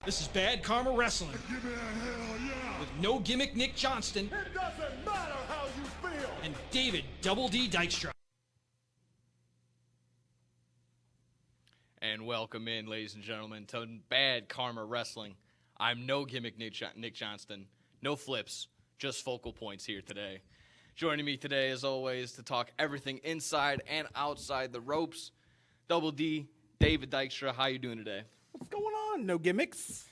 This is Bad Karma Wrestling. Give me a hell yeah. With No Gimmick Nick Johnston. It doesn't matter how you feel. And David Double D Dykstra. And welcome in, ladies and gentlemen, to Bad Karma Wrestling. I'm No Gimmick Nick Johnston. No flips, just focal points here today. Joining me today, as always, to talk everything inside and outside the ropes, Double D, David Dykstra. How you doing today? What's going on? No gimmicks?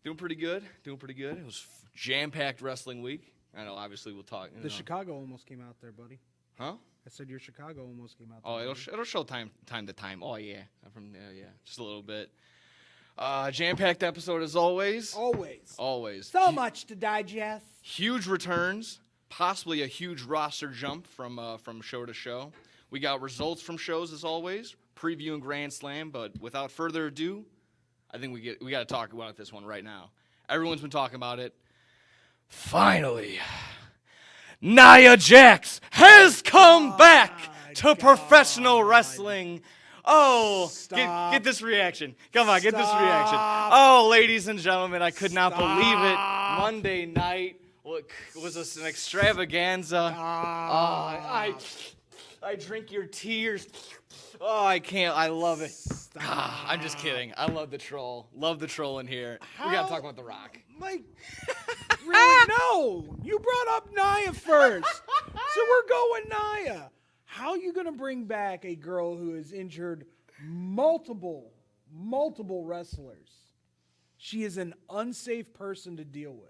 Doing pretty good. It was jam-packed wrestling week. I know, obviously, we'll talk. Chicago almost came out there, buddy. Huh? I said your Chicago almost came out there. Oh, it'll show time to time. Oh, yeah. Just a little bit. Jam-packed episode as always. Always. So much to digest. Huge returns. Possibly a huge roster jump from show to show. We got results from shows as always. Previewing Grand Slam, but without further ado, I think we got to talk about this one right now. Everyone's been talking about it. Finally, Nia Jax has come back to professional wrestling. Oh, get this reaction. Come on, get this reaction. Oh, ladies and gentlemen, I could not believe it. Monday night was an extravaganza. I drink your tears. Oh, I can't. I love it. I'm just kidding. I love the troll. Love the troll in here. We got to talk about The Rock. Like, really? No. You brought up Nia first. So we're going Nia. How are you going to bring back a girl who has injured multiple wrestlers? She is an unsafe person to deal with.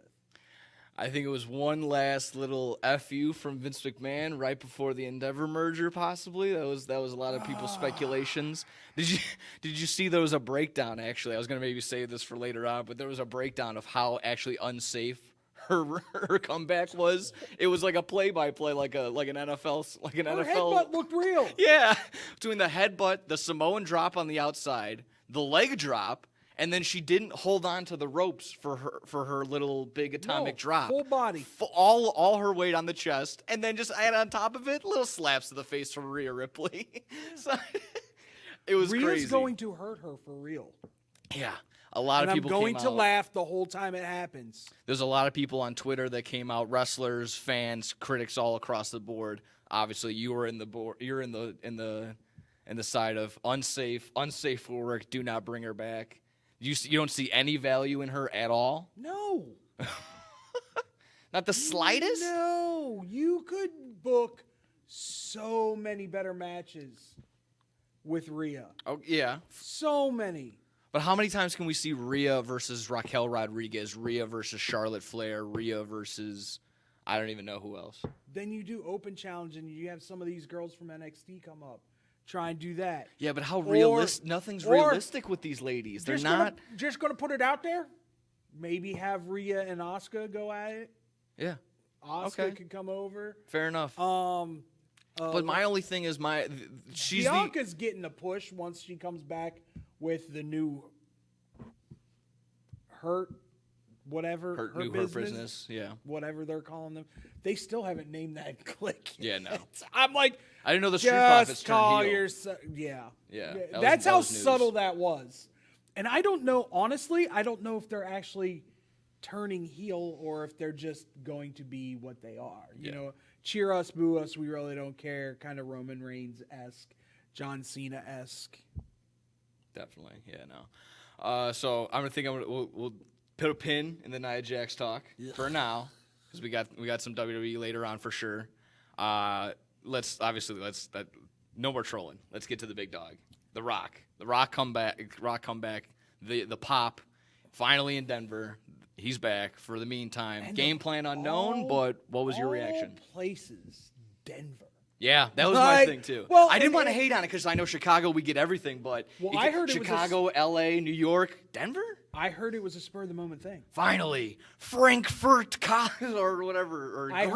I think it was one last little FU from Vince McMahon right before the Endeavor merger, possibly. That was a lot of people's speculations. Did you see there was a breakdown, actually? I was going to maybe save this for later on, but there was a breakdown of how actually unsafe her comeback was. It was like a play-by-play, like an NFL. Her headbutt looked real. Yeah. Between the headbutt, the Samoan drop on the outside, the leg drop, and then she didn't hold on to the ropes for her little big atomic drop. Full body. All her weight on the chest. And then just add on top of it, little slaps to the face from Rhea Ripley. So, it was crazy. Rhea's going to hurt her for real. Yeah. A lot of people came out. I'm going to laugh the whole time it happens. There's a lot of people on Twitter that came out, wrestlers, fans, critics all across the board. Obviously, you were in the side of unsafe for work. Do not bring her back. You don't see any value in her at all? No. Not the slightest? No. You could book so many better matches with Rhea. Oh, yeah. So many. But how many times can we see Rhea versus Raquel Rodriguez, Rhea versus Charlotte Flair, Rhea versus I don't even know who else? Then you do open challenge and you have some of these girls from NXT come up. Try and do that. Yeah, but how realistic? Nothing's realistic with these ladies. They're not. Just going to put it out there. Maybe have Rhea and Asuka go at it. Yeah. Asuka could come over. Fair enough. But my only thing is Bianca's getting a push once she comes back with the new Hurt business. Yeah. Whatever they're calling them. They still haven't named that clique. Yeah, no. I'm like, I didn't know the Street Profits turned heel. Yeah. That's how subtle that was. And I don't know, honestly, if they're actually turning heel or if they're just going to be what they are. You know, cheer us, boo us, we really don't care, kind of Roman Reigns-esque, John Cena-esque. Definitely, yeah, no. So we'll put a pin in the Nia Jax talk for now, because we got some WWE later on for sure. No more trolling. Let's get to the big dog, The Rock. The Rock come back. The Pop, finally in Denver. He's back for the meantime. And game plan unknown, but what was your reaction? Places, Denver. Yeah, that was my thing too. Well, I didn't want to hate on it because I know Chicago, we get everything, but I heard Chicago, L.A., New York, Denver? I heard it was a spur-of-the-moment thing. Finally, Frankfurt, or whatever, or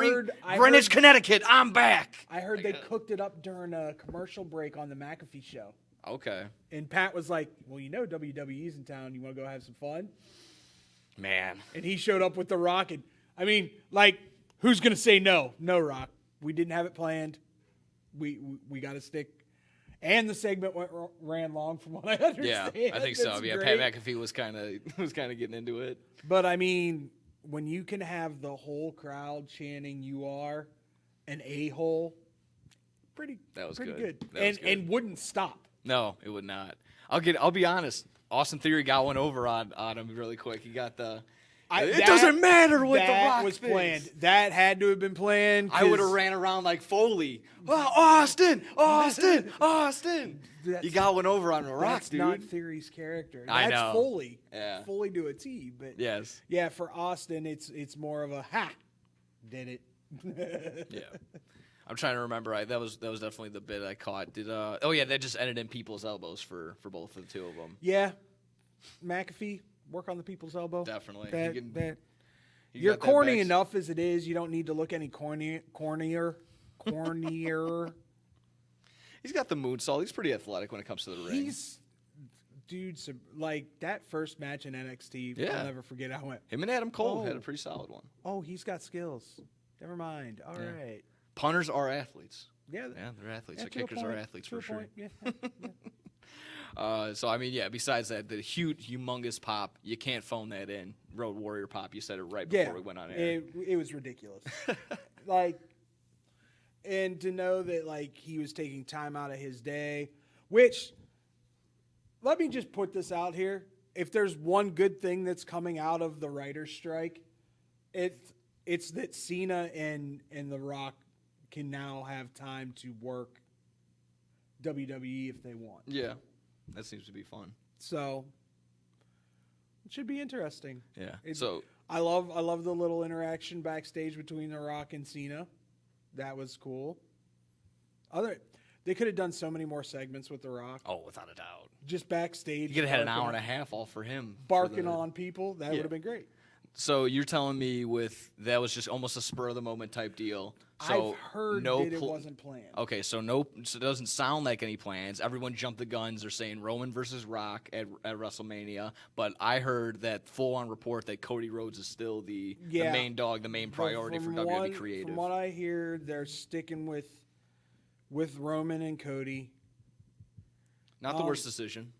Greenwich, Connecticut, I'm back. I heard they cooked it up during a commercial break on the McAfee show. Okay. And Pat was like, well, you know WWE's in town. You want to go have some fun? Man. And he showed up with The Rock. And, I mean, like, who's going to say no? No, Rock. We didn't have it planned. We got to stick. And the segment ran long, from what I understand. Yeah, I think so. That's Yeah, great. Pat McAfee was kind of getting into it. But I mean, when you can have the whole crowd chanting "You are an a-hole," That was pretty good. good. That was good. And wouldn't stop. No, it would not. I'll be honest. Austin Theory got one over on him really quick. He got the. It doesn't matter what the Rock was thinks. planned. That had to have been planned. I would have ran around like Foley. Oh, Austin. That's- You got one over on the Rock, That's dude. not Theory's character. I That's know. Foley. Yeah. Foley to a T. But Yes. yeah, for Austin, it's more of a ha. Did it? Yeah. I'm trying to remember. That was definitely the bit I caught. That just ended in people's elbows for both of the two of them. Yeah. McAfee, work on the people's elbow. Definitely. You You're got that corny back- enough as it is. You don't need to look any cornier. He's got the moonsault. He's pretty athletic when it comes to the ring. Like that first match in NXT. Yeah. I'll never forget. I went, Him and Adam Cole had Oh. a pretty solid one. oh, he's got skills. Never mind. All right. Punters are athletes. Yeah. Yeah, they're athletes. Yeah, Their to a kickers are point, athletes to for a sure. point, Yeah. So I mean, yeah. Besides that, the huge, humongous pop, you can't phone that in. Road Warrior pop. You said it right before we went on air. It was ridiculous. Like, and to know that like he was taking time out of his day, which let me just put this out here. If there's one good thing that's coming out of the writer's strike, it's that Cena and The Rock can now have time to work WWE if they want. Yeah, that seems to be fun. So it should be interesting. Yeah. So I love the little interaction backstage between The Rock and Cena. That was cool. They could have done so many more segments with The Rock. Oh, without a doubt. Just backstage. You could have had an barking hour and a half all for him. barking on people. That Yeah. would have been great. So you're telling me that was just almost a spur of the moment type deal. So I've heard no that it wasn't planned. Okay, so it doesn't sound like any plans. Everyone jumped the guns. They're saying Roman versus Rock at WrestleMania, but I heard that full-on report that Cody Rhodes is still the main dog, the main priority for WWE creative. From what I hear, they're sticking with Roman and Cody. Not the worst decision.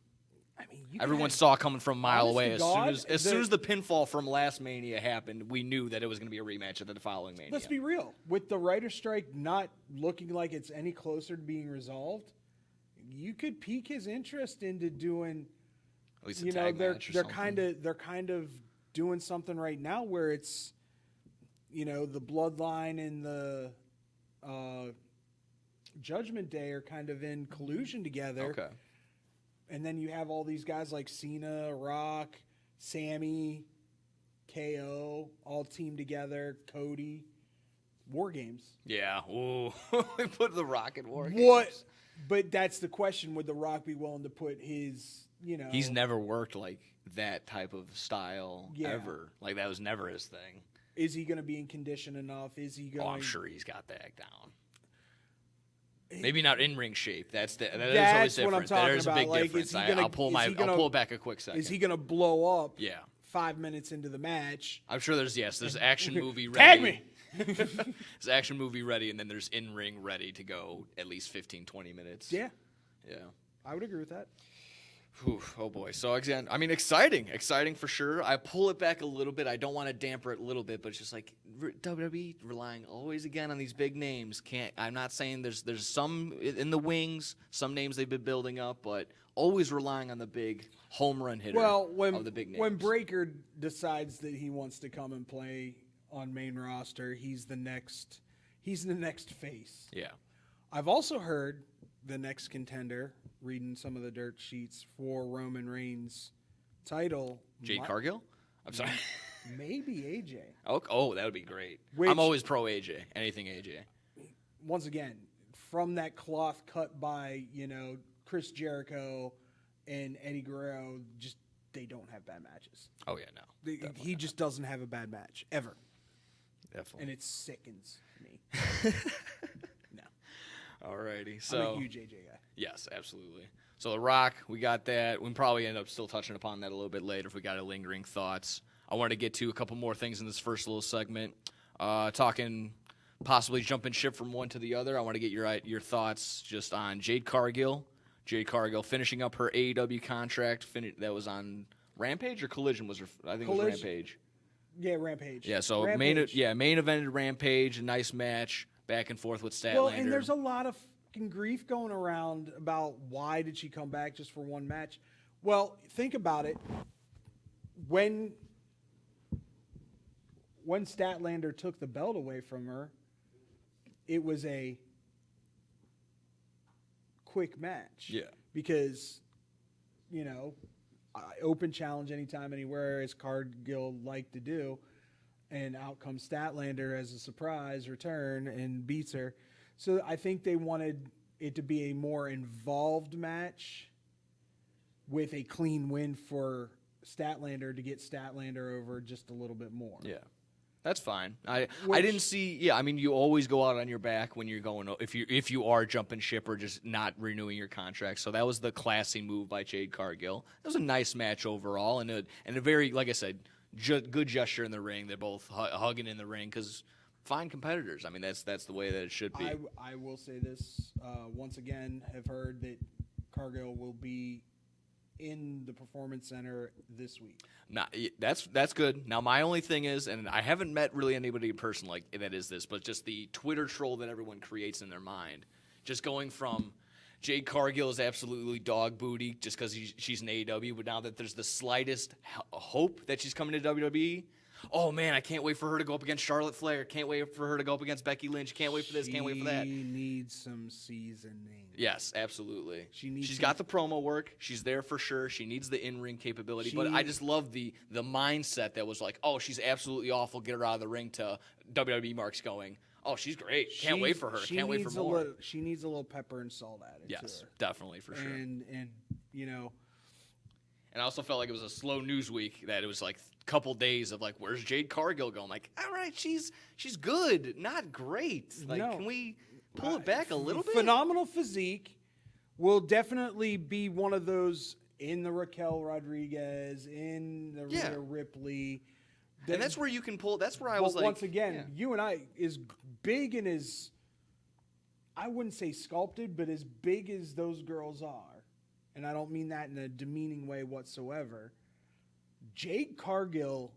I mean, you Everyone could saw coming from a mile Honest away. to As God, soon as the pinfall from last Mania happened, we knew that it was going to be a rematch at the following Mania. Let's be real. With the writer's strike not looking like it's any closer to being resolved, you could pique his interest into doing. At least a tag match or something. They're kind of doing something right now where it's, the Bloodline and the Judgment Day are kind of in collusion together. Okay. And then you have all these guys like Cena, Rock, Sammy, KO, all teamed together, Cody. War Games. Yeah. Ooh. We put the Rock in War What? Games. But that's the question. Would The Rock be willing to put his, He's never worked like that type of style Yeah. ever. Like that was never his thing. Is he going to be in condition enough? Is he going? Oh, I'm sure he's got that down. Maybe not in ring shape. That is That's always what I'm different. talking There's a big about. Like, difference. is he gonna- I'll pull is he gonna- I'll pull back a quick second. Is he going to blow up? Yeah. 5 minutes into the match. I'm sure there's action movie ready. Tag me. There's action movie ready, and then there's in ring ready to go at least 15, 20 minutes. Yeah, Yeah. I would agree with that. Whew, oh boy. So again, I mean, exciting for sure. I pull it back a little bit. I don't want to damper it a little bit, but it's just like WWE relying always again on these big names. I'm not saying there's some in the wings, some names they've been building up, but always relying on the big home run hitter of the big names. When Breaker decides that he wants to come and play on main roster, he's the next face. Yeah. I've also heard the next contender, reading some of the dirt sheets for Roman Reigns' title. Jade Cargill? I'm sorry. Maybe AJ. Oh, that would be great. Which- I'm always pro AJ. Anything AJ. Once again, from that cloth cut by, Chris Jericho and Eddie Guerrero, just they don't have bad matches. Oh yeah, no. He just doesn't have a bad match ever. Definitely. And it sickens me. No. Alrighty. I'm So a huge AJ guy. yes, absolutely. So The Rock, we got that. We probably end up still touching upon that a little bit later if we got any lingering thoughts. I wanted to get to a couple more things in this first little segment. Talking possibly jumping ship from one to the other, I want to get your thoughts just on Jade Cargill. Jade Cargill finishing up her AEW contract. That was on Rampage or Collision was her. I think it was Rampage. Yeah, Rampage. Yeah, so Rampage. main evented Rampage, a nice match, back and forth with Statlander. Well, and there's a lot of fucking grief going around about why did she come back just for one match. Well, think about it. When Statlander took the belt away from her, it was a quick match. Yeah. Because, open challenge anytime, anywhere, as Cargill liked to do. And out comes Statlander as a surprise return and beats her. So I think they wanted it to be a more involved match with a clean win for Statlander to get Statlander over just a little bit more. Yeah. That's fine. I didn't see. Yeah, I mean, you always go out on your back when you're going. If you are jumping ship or just not renewing your contract. So that was the classy move by Jade Cargill. It was a nice match overall, and a very, like I said, good gesture in the ring. They're both hugging in the ring because fine competitors. I mean, that's the way that it should be. I will say this once again. Have heard that Cargill will be in the Performance Center this week. That's good. Now, my only thing is, and I haven't met really anybody in person like that is this, but just the Twitter troll that everyone creates in their mind. Just going from Jade Cargill is absolutely dog booty just because she's in AEW, but now that there's the slightest hope that she's coming to WWE, oh, man, I can't wait for her to go up against Charlotte Flair. Can't wait for her to go up against Becky Lynch. Can't wait for this. Can't wait for that. She needs some seasoning. She's got the promo work. She's there for sure. She needs the in-ring capability. But I just love the mindset that was like, oh, she's absolutely awful. Get her out of the ring to WWE Mark's going, oh, she's great. Can't wait for her. Can't wait for more. She needs a little pepper and salt added to her. Yes, definitely, for sure. And And I also felt like it was a slow news week, that it was like a couple days of like, where's Jade Cargill going? Like, all right, she's good, not great. Like, can we pull it back a little bit? Phenomenal physique. Will definitely be one of those in the Raquel Rodriguez, in the Rhea Ripley. And that's where you can pull. That's where I was like, once again, you and I, is big and as, I wouldn't say sculpted, but as big as those girls are, and I don't mean that in a demeaning way whatsoever, Jade Cargill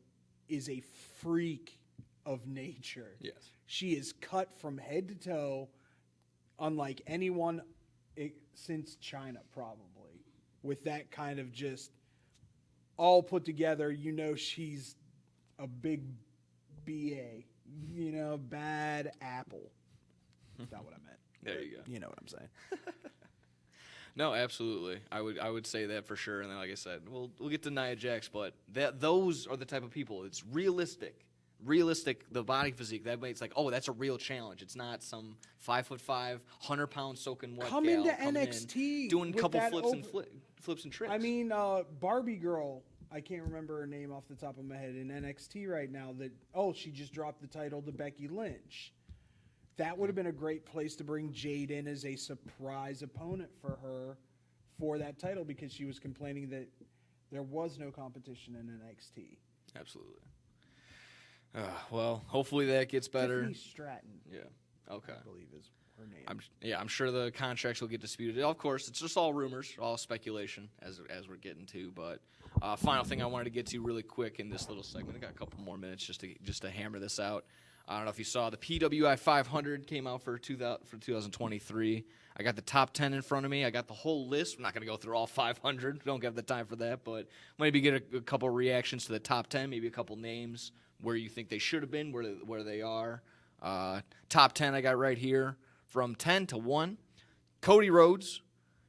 is a freak of nature. Yes. She is cut from head to toe, unlike anyone since China, probably. With that kind of just all put together, she's a big BA, bad apple. That's not what I meant. There you go. You know what I'm saying. No, absolutely. I would say that for sure. And then, like I said, we'll get to Nia Jax, but those are the type of people. It's realistic, the body physique. That way, it's like, oh, that's a real challenge. It's not some 5'5", 100-pound soaking wet Come gal into coming NXT in, doing a couple flips and tricks. I mean, Barbie girl. I can't remember her name off the top of my head in NXT right now. She just dropped the title to Becky Lynch. That would have been a great place to bring Jade in as a surprise opponent for her for that title, because she was complaining that there was no competition in NXT. Absolutely. Well, hopefully that gets better. Tiffany Stratton. Yeah. Okay. I believe is her name. I'm sure the contracts will get disputed. Of course, it's just all rumors, all speculation as we're getting to. But final thing I wanted to get to really quick in this little segment. I got a couple more minutes just to hammer this out. I don't know if you saw the PWI 500 came out for 2023. I got the top 10 in front of me. I got the whole list. I'm not going to go through all 500. We don't have the time for that, but maybe get a couple reactions to the top 10, maybe a couple names where you think they should have been, where they are. Top 10 I got right here from 10 to 1. Cody Rhodes,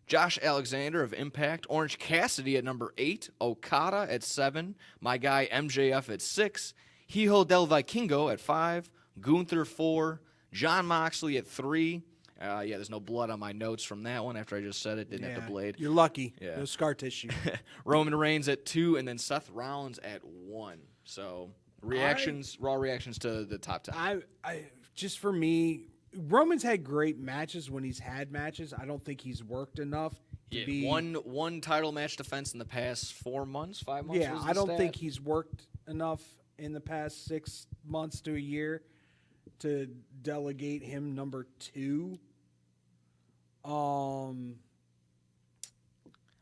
Josh Alexander of Impact, Orange Cassidy at number 8, Okada at 7, my guy MJF at 6, Hijo del Vikingo at 5, Gunther 4, Jon Moxley at 3. There's no blood on my notes from that one after I just said it. Didn't have the blade. You're lucky. Yeah. No scar tissue. Roman Reigns at 2, and then Seth Rollins at 1. So raw reactions to the top 10. I just for me, Roman's had great matches when he's had matches. I don't think he's worked enough to be one title match defense in the past 4 months, 5 months. Yeah, I don't think he's worked enough in the past 6 months to a year to delegate him number 2. I'm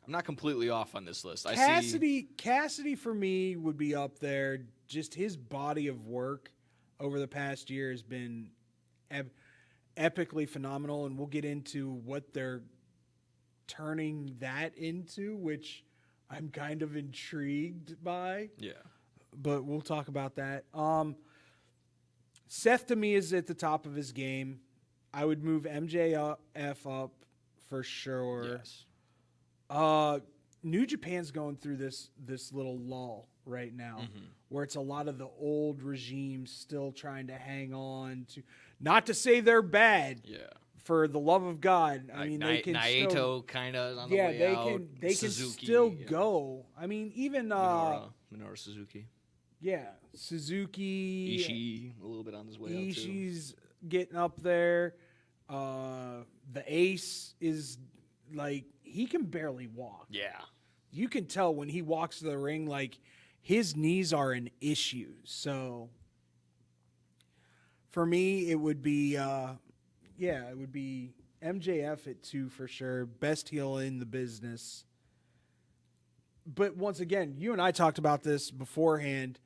not completely off on this list. Cassidy for me would be up there. Just his body of work over the past year has been epically phenomenal, and we'll get into what they're turning that into, which I'm kind of intrigued by. Yeah. But we'll talk about that. Seth to me is at the top of his game. I would move MJF up for sure. Yes. New Japan's going through this little lull right now, where it's a lot of the old regime still trying to hang on to. Not to say they're bad. Yeah. For the love of God, I Like mean they can Naito still, kind of on the way out. They Suzuki, can still yeah. go. I mean, even Minoru Suzuki. yeah, Suzuki, Ishii, a little bit on his way out too. Ishii's getting up there. The Ace is like he can barely walk. Yeah. You can tell when he walks to the ring, like his knees are an issue. So for me, it would be it would be MJF at 2 for sure. Best heel in the business. But once again, you and I talked about this beforehand.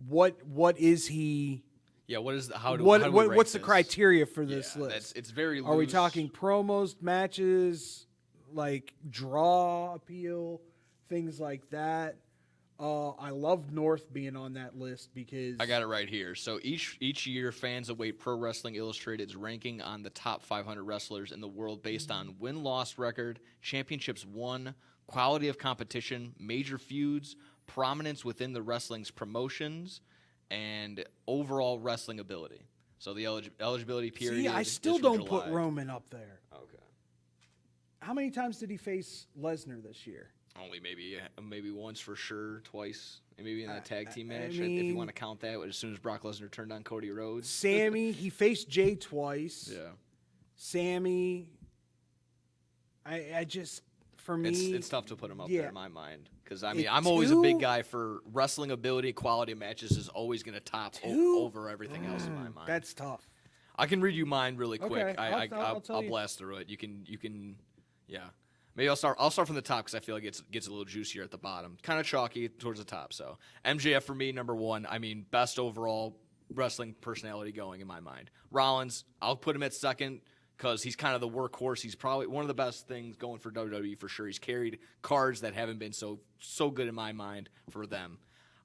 What is he? Yeah. What is What's the this? criteria for this Yeah, list? It's very loose. Are we talking promos, matches, like draw appeal, things like that? I love North being on that list because I got it right here. So each year, fans await Pro Wrestling Illustrated's ranking on the top 500 wrestlers in the world based on win-loss record, championships won, quality of competition, major feuds, prominence within the wrestling's promotions, and overall wrestling ability. So the eligibility period. See, I is still from don't put July. Roman up there. Okay. How many times did he face Lesnar this year? Only maybe once for sure, twice, and maybe in that tag team match, if mean- you want to count that. As soon as Brock Lesnar turned on Cody Rhodes. Sammy, he faced Jay twice. Yeah. Sammy, I just, for me, It's tough to put him up yeah. there in my mind because I mean At I'm always a big 2? guy for wrestling ability. Quality of matches is always going to top 2? over everything else in my mind. That's tough. I can read you mine really quick. Okay, I'll tell I'll you. blast through it. You can yeah. Maybe I'll start from the top because I feel like it gets a little juicier at the bottom. Kind of chalky towards the top. So MJF for me, number 1. I mean, best overall wrestling personality going in my mind. Rollins, I'll put him at second because he's kind of the workhorse. He's probably one of the best things going for WWE for sure. He's carried cards that haven't been so good in my mind for them.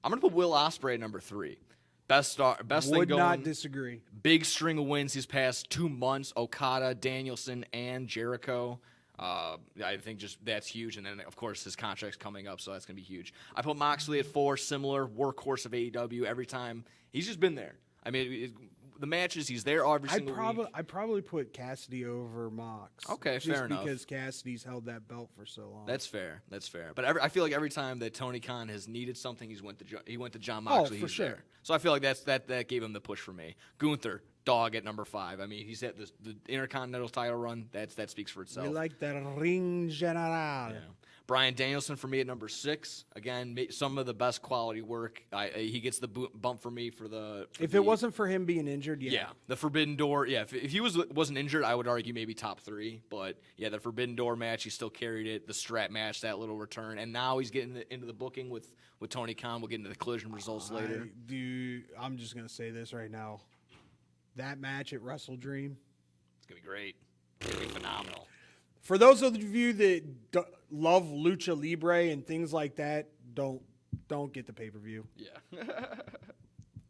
I'm gonna put Will Ospreay at number 3. Best thing Would going. not disagree. Big string of wins these past 2 months. Okada, Danielson, and Jericho. I think just that's huge. And then, of course, his contract's coming up, so that's going to be huge. I put Moxley at 4, similar workhorse of AEW every time. He's just been there. I mean, the matches, he's there every single week. I'd probably put Cassidy over Mox. Okay, just fair enough. because Cassidy's held that belt for so long. That's fair. But I feel like every time that Tony Khan has needed something, he went to John Moxley. for he's sure. there. So I feel like that gave him the push for me. Gunther, dog at number 5. I mean, he's at the Intercontinental title run. That speaks for itself. We like that ring general. Yeah. Brian Danielson for me at number 6. Again, some of the best quality work. He gets the bump for me for the. If it wasn't for him being injured, yeah, the Forbidden Door. Yeah, if he wasn't injured, I would argue maybe top 3. But yeah, the Forbidden Door match, he still carried it. The strap match, that little return, and now he's getting into the booking with Tony Khan. We'll get into the Collision results later. I'm just gonna say this right now. That match at Wrestle Dream. It's gonna be great. It's gonna be phenomenal. For those of you that love Lucha Libre and things like that, don't get the pay-per-view. Yeah.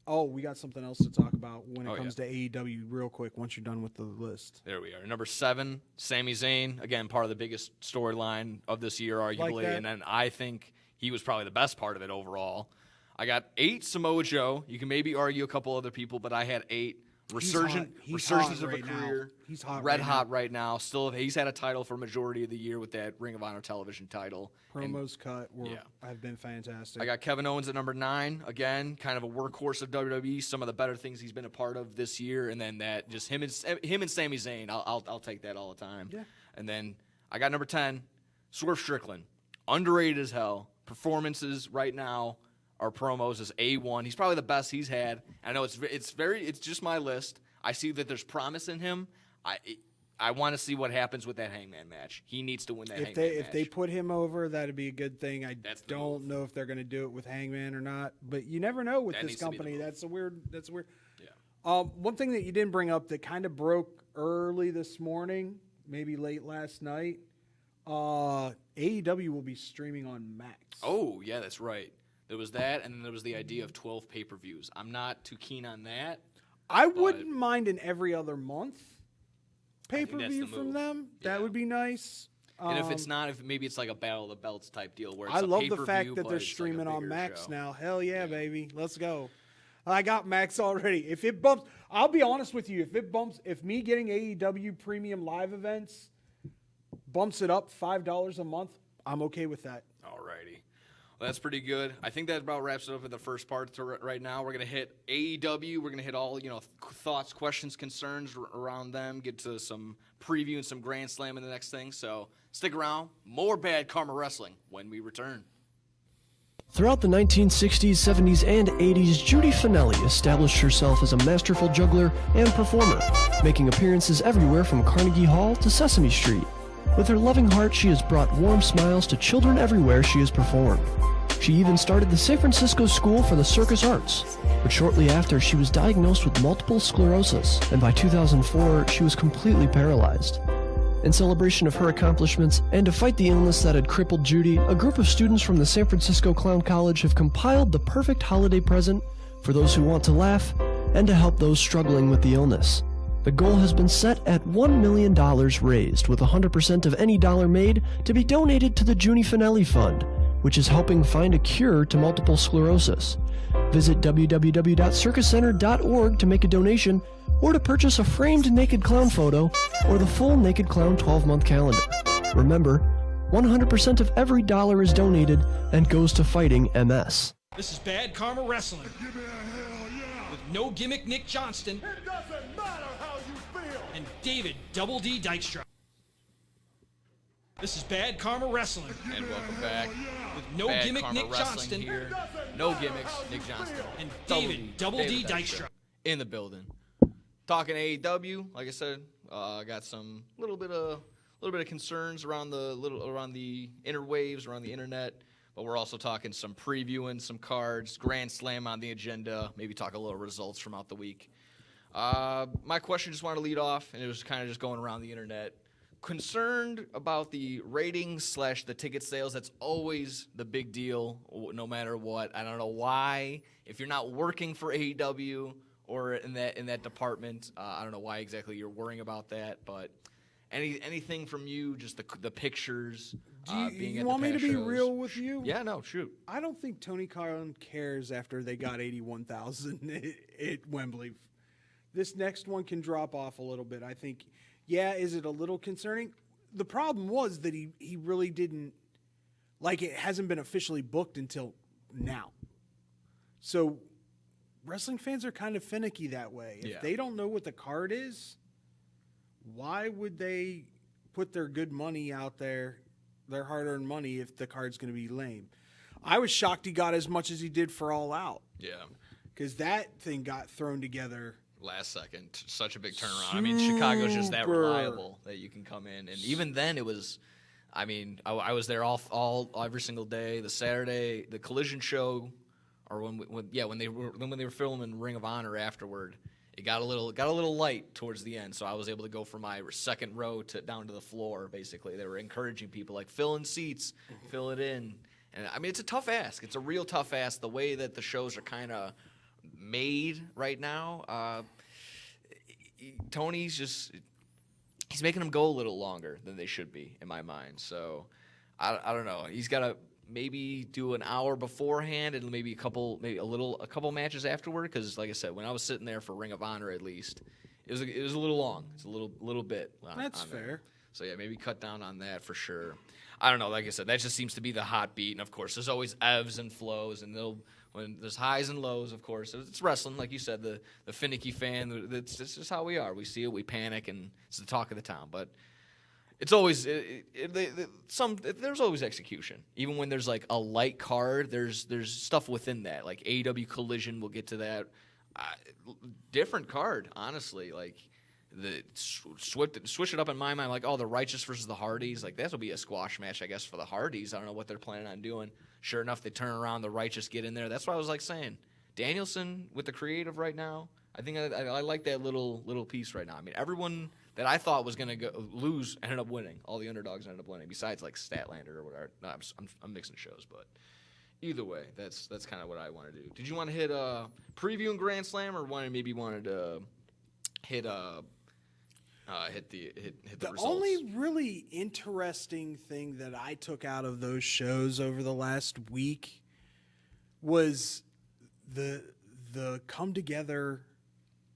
Oh, we got something else to talk about when it Oh, comes to AEW real quick once you're done with the list. There we are. Number 7, Sami Zayn. Again, part of the biggest storyline of this year, arguably. that. And then I think he was probably the best part of it overall. I got 8, Samoa Joe. You can maybe argue a couple other people, but I had 8. Resurgence hot of a right now. career. He's hot Red right hot right now. Still, he's had a title for majority of the year with that Ring of Honor television title. And Promos yeah. have been fantastic. I got Kevin Owens at number 9. Again, kind of a workhorse of WWE. Some of the better things he's been a part of this year, and then that just him and Sami Zayn. I'll take that all the time. Yeah. And then I got number 10, Swerve Strickland, underrated as hell. Performances right now, our promos is A1. He's probably the best he's had. I know it's just my list, I see that there's promise in him. I want to see what happens with that Hangman match. He needs to win that Hangman match. If they put him over, that'd be a good thing. I That's the don't move. know if they're going to do it with Hangman or not, but you never know with That this needs to be the company. move. That's weird. Yeah. One thing that you didn't bring up that kind of broke early this morning, maybe late last night, AEW will be streaming on Max. Oh, yeah, that's right. There was that, and then there was the idea of 12 pay-per-views. I'm not too keen on that. I wouldn't mind an every other month think that's pay-per-view the from move. them. That Yeah. would be nice. And if it's not, if maybe it's like a Battle of the Belts type deal where it's I a love the pay-per-view, fact that but they're it's like a streaming on bigger Max show. now. Hell yeah, baby. Let's go. I got Max already. If it bumps, I'll be honest with you. If me getting AEW premium live events bumps it up $5 a month, I'm okay with that. Alrighty. Well, that's pretty good. I think that about wraps it up in the first part right now. We're going to hit AEW. We're going to hit all, thoughts, questions, concerns around them, get to some preview and some Grand Slam in the next thing. So stick around. More Bad Karma Wrestling when we return. Throughout the 1960s, 70s, and 80s, Judy Finelli established herself as a masterful juggler and performer, making appearances everywhere from Carnegie Hall to Sesame Street. With her loving heart, she has brought warm smiles to children everywhere she has performed. She even started the San Francisco School for the Circus Arts, but shortly after, she was diagnosed with multiple sclerosis, and by 2004, she was completely paralyzed. In celebration of her accomplishments and to fight the illness that had crippled Judy, a group of students from the San Francisco Clown College have compiled the perfect holiday present for those who want to laugh and to help those struggling with the illness. The goal has been set at $1 million raised, with 100% of any dollar made to be donated to the Judy Finelli Fund, which is helping find a cure to multiple sclerosis. Visit www.circuscenter.org to make a donation or to purchase a framed naked clown photo or the full Naked Clown 12-month calendar. Remember, 100% of every dollar is donated and goes to fighting MS. This is Bad Karma Wrestling Give me a hell yeah. with No Gimmick Nick Johnston It doesn't matter how you feel. and David Double D Dykstra. This is Bad Karma Wrestling And welcome back. with No Bad Gimmick Karma Nick Wrestling Johnston here. No gimmicks, Nick Johnston. and David Double D Dykstra. in the building. Talking AEW, like I said, got some little bit of concerns around the interwaves, around the internet, but we're also talking some previewing, some cards, Grand Slam on the agenda, maybe talk a little results from out the week. My question just wanted to lead off, and it was kind of just going around the internet. Concerned about the ratings / the ticket sales. That's always the big deal, no matter what. I don't know why. If you're not working for AEW or in that department, I don't know why exactly you're worrying about that. But anything from you, just the pictures, being You at want the me to past be shows. real with you? Yeah, no, shoot. I don't think Tony Khan cares after they got 81,000 at Wembley. This next one can drop off a little bit. I think, is it a little concerning? The problem was that he really didn't, it hasn't been officially booked until now. So wrestling fans are kind of finicky that way. If they don't know what the card is, why would they put their good money out there, their hard-earned money, if the card's going to be lame? I was shocked he got as much as he did for All Out. Yeah. Because that thing got thrown together. Last second, such a big turnaround. I mean, Chicago's just that Super. reliable that you can come in, and even then, it was. I mean, I was there every single day. The Saturday, the Collision show, or when they were filming Ring of Honor afterward, it got a little light towards the end. So I was able to go from my second row down to the floor. Basically, they were encouraging people fill in seats, fill it in, and I mean, it's a tough ask. It's a real tough ask. The way that the shows are kind of made right now. Tony's making them go a little longer than they should be, in my mind. So I don't know. He's got to maybe do an hour beforehand and maybe a couple matches afterward. Because like I said, when I was sitting there for Ring of Honor, at least it was a little long. It's a little bit. That's on there. fair. So yeah, maybe cut down on that for sure. I don't know. Like I said, that just seems to be the hot beat. And of course, there's always ebbs and flows, and when there's highs and lows, of course. It's wrestling, like you said, the finicky fan. That's just how we are. We see it, we panic, and it's the talk of the town. But it's always there's always execution. Even when there's a light card, there's stuff within that. Like AEW Collision, we'll get to that. different card, honestly. Like switch it up in my mind. Like, the Righteous versus the Hardys. Like, this will be a squash match, I guess, for the Hardys. I don't know what they're planning on doing. Sure enough, they turn around. The Righteous get in there. That's what I was saying. Danielson with the creative right now. I think I like that little piece right now. I mean, everyone that I thought was gonna lose ended up winning. All the underdogs ended up winning, besides like Statlander or whatever. No, I'm mixing shows, but either way, that's kind of what I want to do. Did you want to hit previewing Grand Slam, or wanted to hit the results? The only really interesting thing that I took out of those shows over the last week was the come together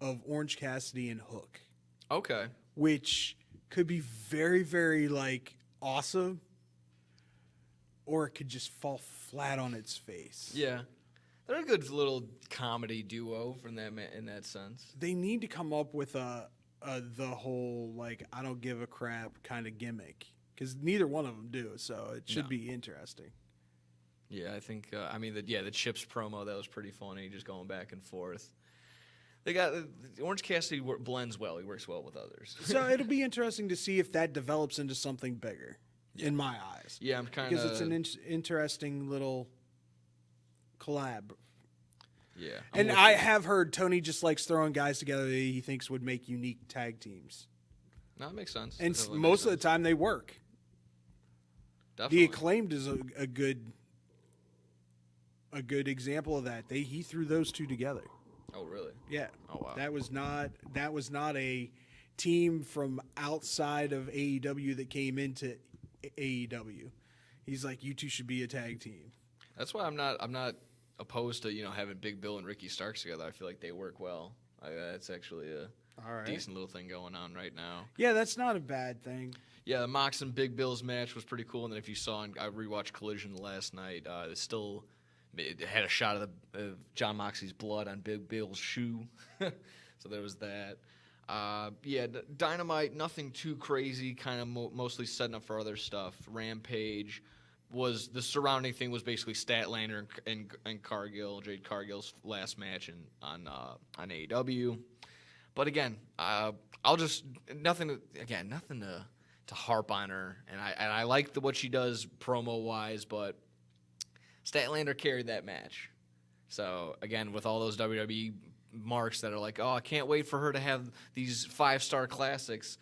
of Orange Cassidy and Hook. Okay. Which could be very, very awesome, or it could just fall flat on its face. Yeah. They're a good little comedy duo in that sense. They need to come up with the whole I don't give a crap kind of gimmick, because neither one of them do. So it should be interesting. Yeah, I think. The Chips promo, that was pretty funny, just going back and forth. They got Orange Cassidy blends well. He works well with others. So it'll be interesting to see if that develops into something bigger, in my eyes. Yeah, I'm kind of, because it's an interesting little collab. Yeah, and I have heard Tony just likes throwing guys together that he thinks would make unique tag teams. No, that makes sense. And most of the time they work. Definitely. The Acclaimed is a good example of that. He threw those two together. Oh, really? Yeah. Oh, wow. That was not a team from outside of AEW that came into AEW. He's like, you two should be a tag team. That's why I'm not opposed to having Big Bill and Ricky Starks together. I feel like they work well. That's actually a decent little thing going on right now. Yeah, that's not a bad thing. Yeah, the Mox and Big Bill's match was pretty cool. And then if you saw, I rewatched Collision last night. It had a shot of John Moxley's blood on Big Bill's shoe. So there was that. Dynamite, nothing too crazy, kind of mostly setting up for other stuff. Rampage was the surrounding thing was basically Statlander and Cargill, Jade Cargill's last match on AEW. But again, I'll just nothing to harp on her, and I like what she does promo wise, but Statlander carried that match. So again, with all those WWE marks that are like, oh, I can't wait for her to have these 5-star classics.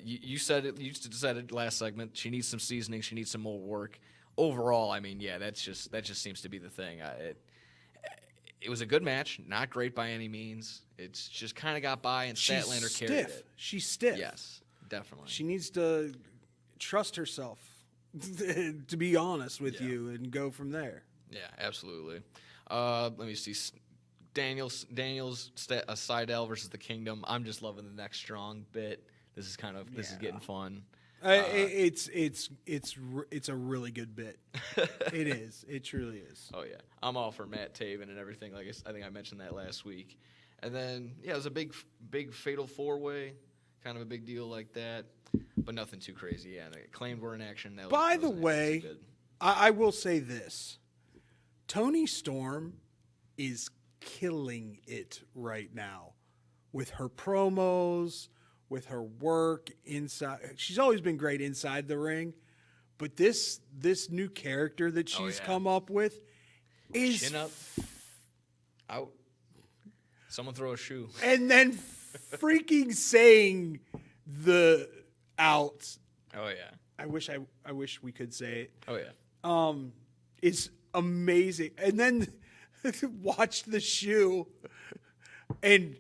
You said it. You said it last segment. She needs some seasoning. She needs some more work. Overall, I mean, yeah, that just seems to be the thing. It was a good match, not great by any means. It's just kind of got by, and Statlander carried it. She's stiff. Yes, definitely. She needs to trust herself, to be honest with you, and go from there. Yeah, absolutely. Let me see. Daniel's Seidel versus the Kingdom. I'm just loving the next strong bit. This is getting fun. It's a really good bit. It is. It truly is. Oh yeah, I'm all for Matt Taven and everything. Like I think I mentioned that last week. And then it was a big fatal 4-way, kind of a big deal like that, but nothing too crazy. Yeah, the Acclaimed were in action. By the way, I will say this: Toni Storm is killing it right now with her promos, with her work inside. She's always been great inside the ring, but this new character that she's come up with is chin up, out. Someone throw a shoe, and then freaking saying the out. Oh yeah. I wish we could say it. Oh yeah. It's amazing. And then watch the shoe, and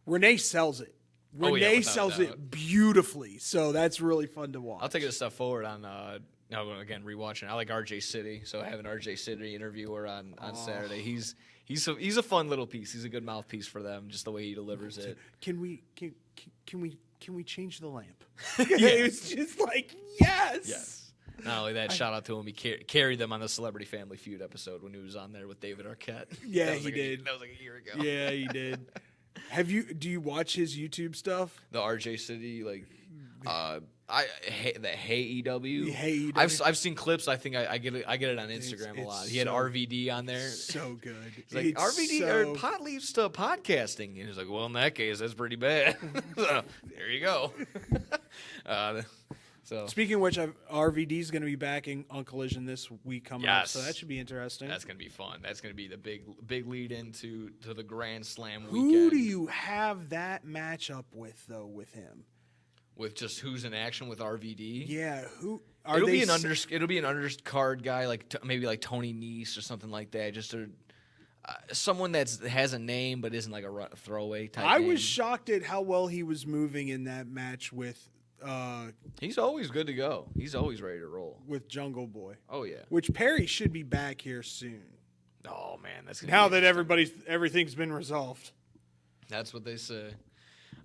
Renee sells it. Renee sells it beautifully, so that's really fun to watch. I'll take it a step forward on again rewatching. I like RJ City, so having RJ City interviewer on Saturday, he's a fun little piece. He's a good mouthpiece for them, just the way he delivers it. Can we change the lamp? It was just like yes. Yes. Not only that, shout out to him. He carried them on the Celebrity Family Feud episode when he was on there with David Arquette. Yeah, he did. That was like a year ago. Yeah, he did. Do you watch his YouTube stuff? The RJ City, The AEW. AEW. I've seen clips. I think I get it on Instagram a lot. He had RVD on there. So good. He's like, RVD or pot leads to podcasting. And he's like, well, in that case, that's pretty bad. So, there you go. So Speaking of which, RVD's going to be back on Collision this week coming up, so that should be interesting. That's going to be fun. That's going to be the big lead into the Grand Slam Who weekend. do you have that matchup with, though, with him? With just who's in action with RVD? Yeah, who It'll be an undercard guy, maybe like Tony Nese or something like that. Just someone that has a name but isn't like a throwaway type. I name. was shocked at how well he was moving in that match with. He's always good to go. He's always ready to roll. With Jungle Boy. Oh yeah. Which Perry should be back here soon. Oh man, that's gonna Now be that everything's been resolved. That's what they say.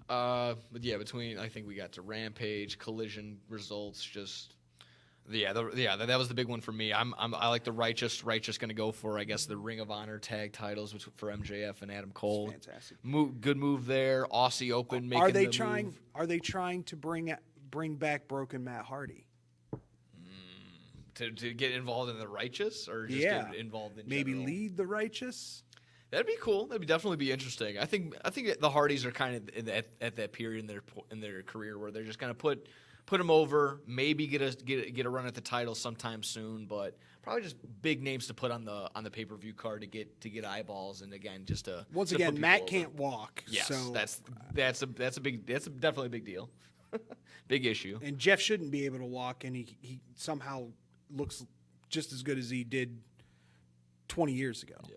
But yeah, I think we got to Rampage, Collision results. Just that was the big one for me. I like the Righteous going to go for, I guess, the Ring of Honor tag titles, which for MJF and Adam Cole. Fantastic. Good move there. Aussie Open making Are they the trying? move. Are they trying to bring back Broken Matt Hardy? To get involved in the Righteous, or just Yeah. get involved in Maybe general? lead the Righteous. That'd be cool. That'd definitely be interesting. I think the Hardys are kind of at that period in their career where they're just gonna put them over. Maybe get a run at the title sometime soon, but probably just big names to put on the pay-per-view card to get eyeballs, and again just to Once to again, put Matt people can't over. walk. Yes, so, that's definitely a big deal, big issue. and Jeff shouldn't be able to walk, and he somehow looks just as good as he did 20 years ago. Yeah.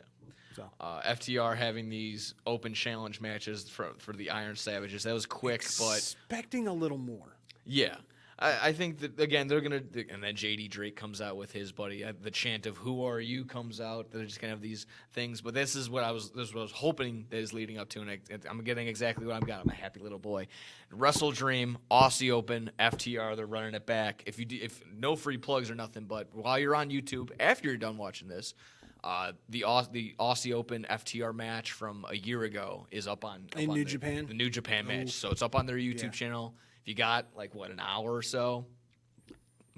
So FTR having these open challenge matches for the Iron Savages. That was quick, but expecting a little more. yeah. I think that, again, they're going to – and then J.D. Drake comes out with his buddy. The chant of Who Are You comes out. They're just going to have these things. But this is what I was hoping that is leading up to, and I'm getting exactly what I've got. I'm a happy little boy. Wrestle Dream, Aussie Open, FTR, they're running it back. If no free plugs or nothing, but while you're on YouTube, after you're done watching this, the Aussie Open FTR match from a year ago is up on New Japan? The New Japan match. So it's up on their YouTube channel. If you got an hour or so,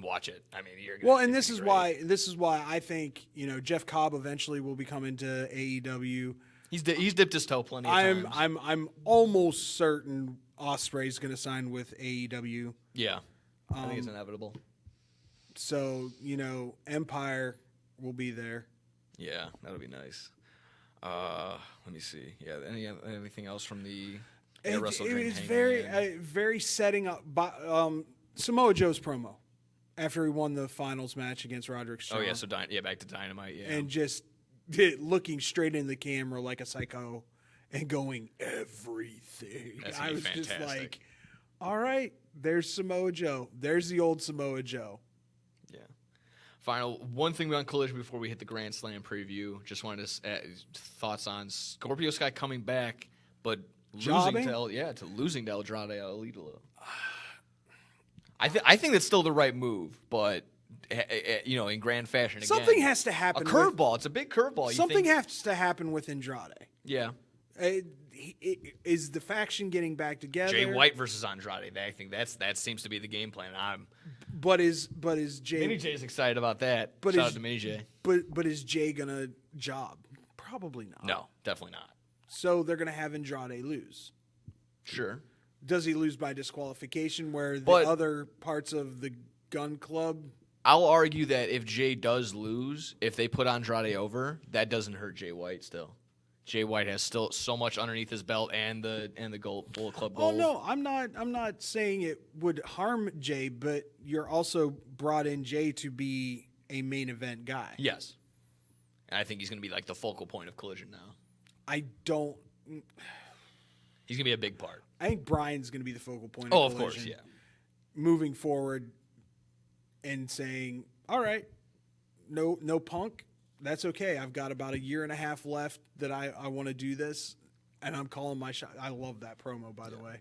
watch it. I mean, you're gonna, and this is why I think Jeff Cobb eventually will be coming to AEW. He's dipped his toe plenty of times. I'm almost certain Ospreay's going to sign with AEW. Yeah, I think it's inevitable. So Empire will be there. Yeah, that'll be nice. Let me see. Yeah, anything else from the? Yeah, It's very setting up. Samoa Joe's promo after he won the finals match against Roderick Strong. Oh yeah, so back to Dynamite. Yeah, and just looking straight in the camera like a psycho and going everything. That's I was fantastic. just like, all right, there's Samoa Joe. There's the old Samoa Joe. Yeah. Final one thing on Collision before we hit the Grand Slam preview. Just wanted to thoughts on Scorpio Sky coming back, but losing to Andrade El Idolo. I think that's still the right move, but in grand fashion. Something again, has to happen. A curveball. It's a big curveball. Something has to happen with Andrade. Yeah. Is the faction getting back together? Jay White versus Andrade. I think that seems to be the game plan. But is Jay? Mini Jay's excited about that. But Shout out to Mini Jay. But is Jay gonna job? Probably not. No, definitely not. So they're gonna have Andrade lose. Sure. Does he lose by disqualification? Where the other parts of the Gun Club? I'll argue that if Jay does lose, if they put Andrade over, that doesn't hurt Jay White still. Jay White has still so much underneath his belt and the Bullet Club gold. Oh no, I'm not saying it would harm Jay, but you're also brought in Jay to be a main event guy. Yes. And I think he's going to be like the focal point of Collision now. I don't. He's going to be a big part. I think Brian's going to be the focal point. Oh, of of Collision, course, yeah. Moving forward and saying, all right, no Punk. That's okay. I've got about a year and a half left that I want to do this, and I'm calling my shot. I love that promo, by the way.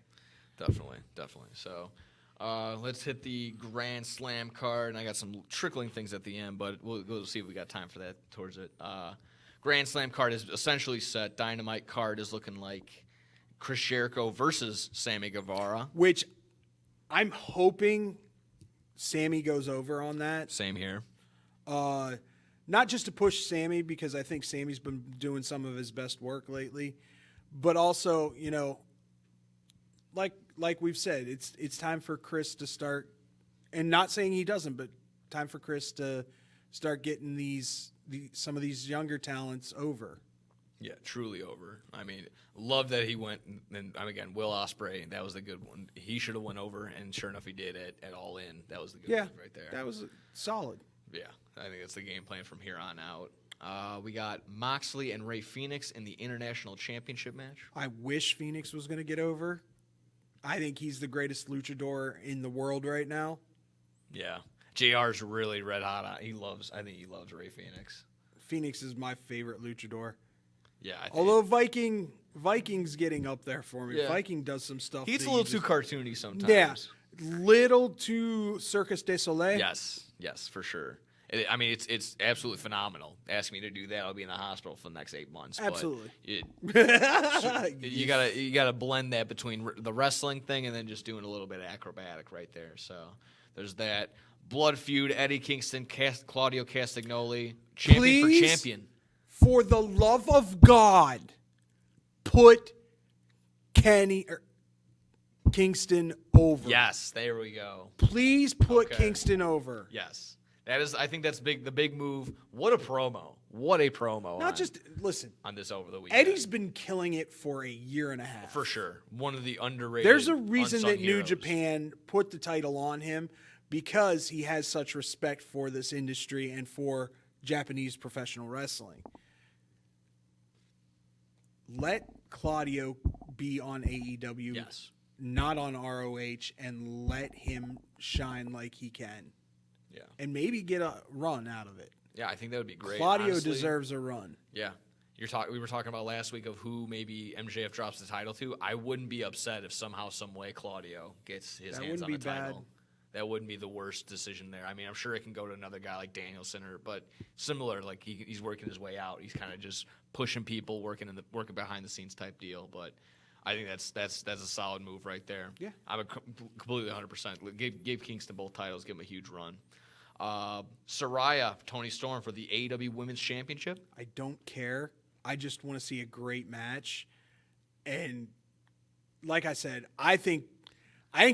Definitely. So let's hit the Grand Slam card, and I got some trickling things at the end, but we'll see if we got time for that towards it. Grand Slam card is essentially set. Dynamite card is looking like Chris Jericho versus Sammy Guevara. Which I'm hoping Sammy goes over on that. Same here. Not just to push Sammy, because I think Sammy's been doing some of his best work lately, but also, you know, like we've said, it's time for Chris to start, and not saying he doesn't, but time for Chris to start getting some of these younger talents over. Yeah, truly over. I mean, love that he went, and again, Will Ospreay, that was the good one. He should have went over, and sure enough, he did at All In. That was the good one right there. That was solid. Yeah, I think that's the game plan from here on out. We got Moxley and Rey Fenix in the International Championship match. I wish Phoenix was going to get over. I think he's the greatest luchador in the world right now. Yeah. JR's really red hot on. I think he loves Rey Fenix. Phoenix is my favorite luchador. Yeah. Although Viking's getting up there for me. Yeah. Viking does some stuff. He's a little too cartoony sometimes. Yeah. Little too Circus du Soleil. Yes, for sure. I mean, it's absolutely phenomenal. Ask me to do that, I'll be in the hospital for the next 8 months. Absolutely. But you gotta blend that between the wrestling thing and then just doing a little bit of acrobatic right there. So there's that. Blood feud, Eddie Kingston, Claudio Castagnoli, champion for champion. For the love of God, put Kingston over. Yes, there we go. Please put Kingston over. Yes. I think that's big. The big move. What a promo. Listen. On this over the weekend. Eddie's been killing it for a year and a half. For sure. One of the underrated. There's a reason that New heroes. Japan put the title on him, because he has such respect for this industry and for Japanese professional wrestling. Let Claudio be on AEW, Yes. not on ROH, and let him shine like he can. Yeah. And maybe get a run out of it. Yeah, I think that would be great. Claudio honestly. deserves a run. Yeah. We were talking about last week of who maybe MJF drops the title to. I wouldn't be upset if somehow, some way, Claudio gets his hands on the title. That wouldn't be the worst decision there. I mean, I'm sure it can go to another guy like Danielson, but similar, like he's working his way out. He's kind of just pushing people, working behind the scenes type deal. But I think that's a solid move right there. Yeah, I'm completely 100%. Gave Kingston both titles, give him a huge run. Saraya, Tony Storm for the AEW Women's Championship. I don't care. I just want to see a great match. And like I said, I think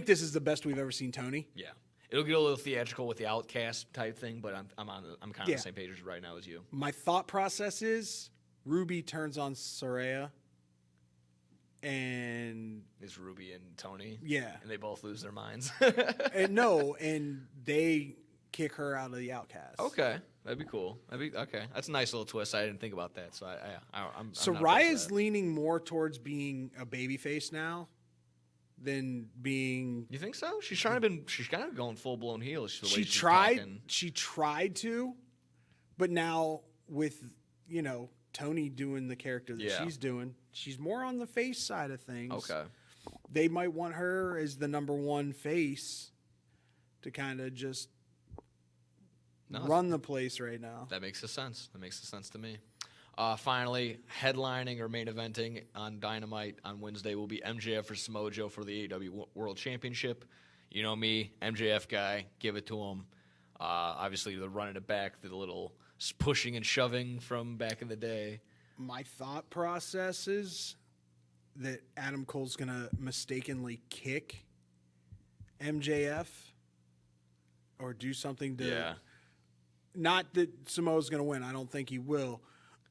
this is the best we've ever seen Tony. Yeah, it'll get a little theatrical with the Outcast type thing, but I'm kind of on the same page right now as you. My thought process is Ruby turns on Saraya, and it's Ruby and Tony. Yeah, and they both lose their minds. and they kick her out of the Outcast. Okay, that'd be cool. Okay. That's a nice little twist. I didn't think about that. So I'm Saraya's leaning more towards being a babyface now than being. You think so? She's kind of going full blown heel. She tried to, but now with Tony doing the character that she's doing, she's more on the face side of things. Okay. They might want her as the number one face to kind of just run the place right now. That makes sense. That makes sense to me. Finally, headlining or main eventing on Dynamite on Wednesday will be MJF versus Samoa Joe for the AEW World Championship. You know me, MJF guy, give it to him. Obviously, the running it back, the little pushing and shoving from back in the day. My thought process is that Adam Cole's going to mistakenly kick MJF or do something to... Yeah. Not that Samoa's going to win. I don't think he will.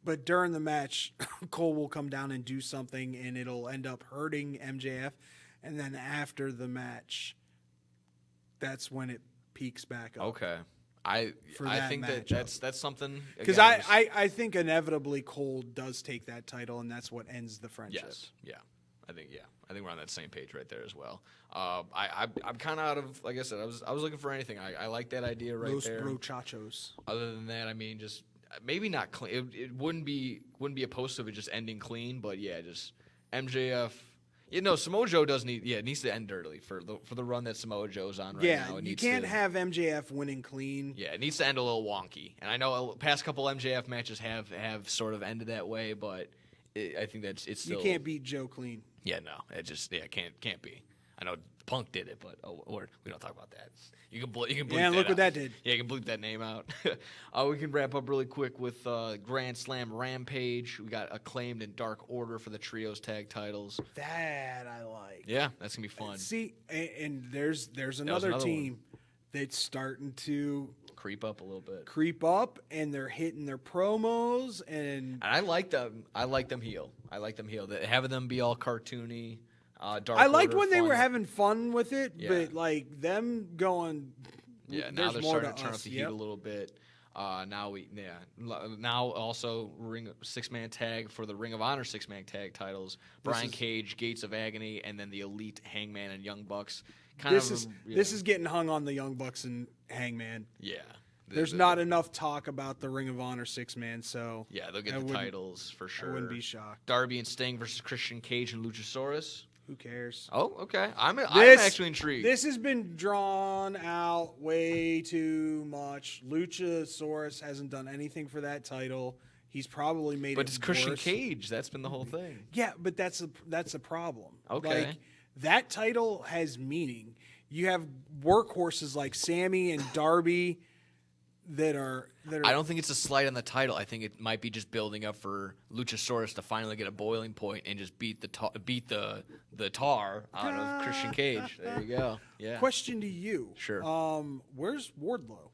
But during the match, Cole will come down and do something, and it'll end up hurting MJF. And then after the match, that's when it peaks back up. Okay. I think that's something. Because I think inevitably Cole does take that title, and that's what ends the friendship. Yes. Yeah. I think we're on that same page right there as well. I'm kind of out of, like I said, I was looking for anything. I like that idea right Los there. Brochachos. Other than that, I mean, just maybe not clean. It wouldn't be opposed to it just ending clean, but yeah, just MJF. Samoa Joe needs to end dirtily for the run that Samoa Joe's on right now. Yeah, you can't have MJF winning clean. Yeah, it needs to end a little wonky. And I know past couple MJF matches have sort of ended that way, but I think it's still. You can't beat Joe clean. Yeah, no, it can't be. I know Punk did it, but we don't talk about that. You can bleep Yeah, that look what out. that did. Yeah, you can bleep that name out. We can wrap up really quick with Grand Slam Rampage. We got Acclaimed and Dark Order for the Trios Tag titles. That I like. Yeah, that's going to be fun. See, and there's another another team that's starting to Creep up a little bit. creep up, and they're hitting their promos, and And I like them. I like them heel. Having them be all cartoony. Dark I liked Order, when they fun. were having fun with it, Yeah. but like them going, Yeah, now there's they're more starting to turn up us. the heat Yep. a little bit. Now also Ring 6-man tag for the Ring of Honor 6-man tag titles. Brian Cage, Gates of Agony, and then the Elite Hangman and Young Bucks. This is getting hung on the Young Bucks and Hangman. Yeah. There's not enough talk about the Ring of Honor 6-man, so Yeah, they'll get I the wouldn't- titles for sure. I wouldn't be shocked. Darby and Sting versus Christian Cage and Luchasaurus. Who cares? Oh, okay. I'm This- actually intrigued. This has been drawn out way too much. Luchasaurus hasn't done anything for that title. He's probably made but it it's Christian worse. Cage. That's been the whole thing. Yeah, but that's a problem. Okay. Like, that title has meaning. You have workhorses like Sammy and Darby that are I don't think it's a slight on the title. I think it might be just building up for Luchasaurus to finally get a boiling point and just beat the tar out of Christian Cage. There you go. Yeah. Question to you. Sure. Where's Wardlow?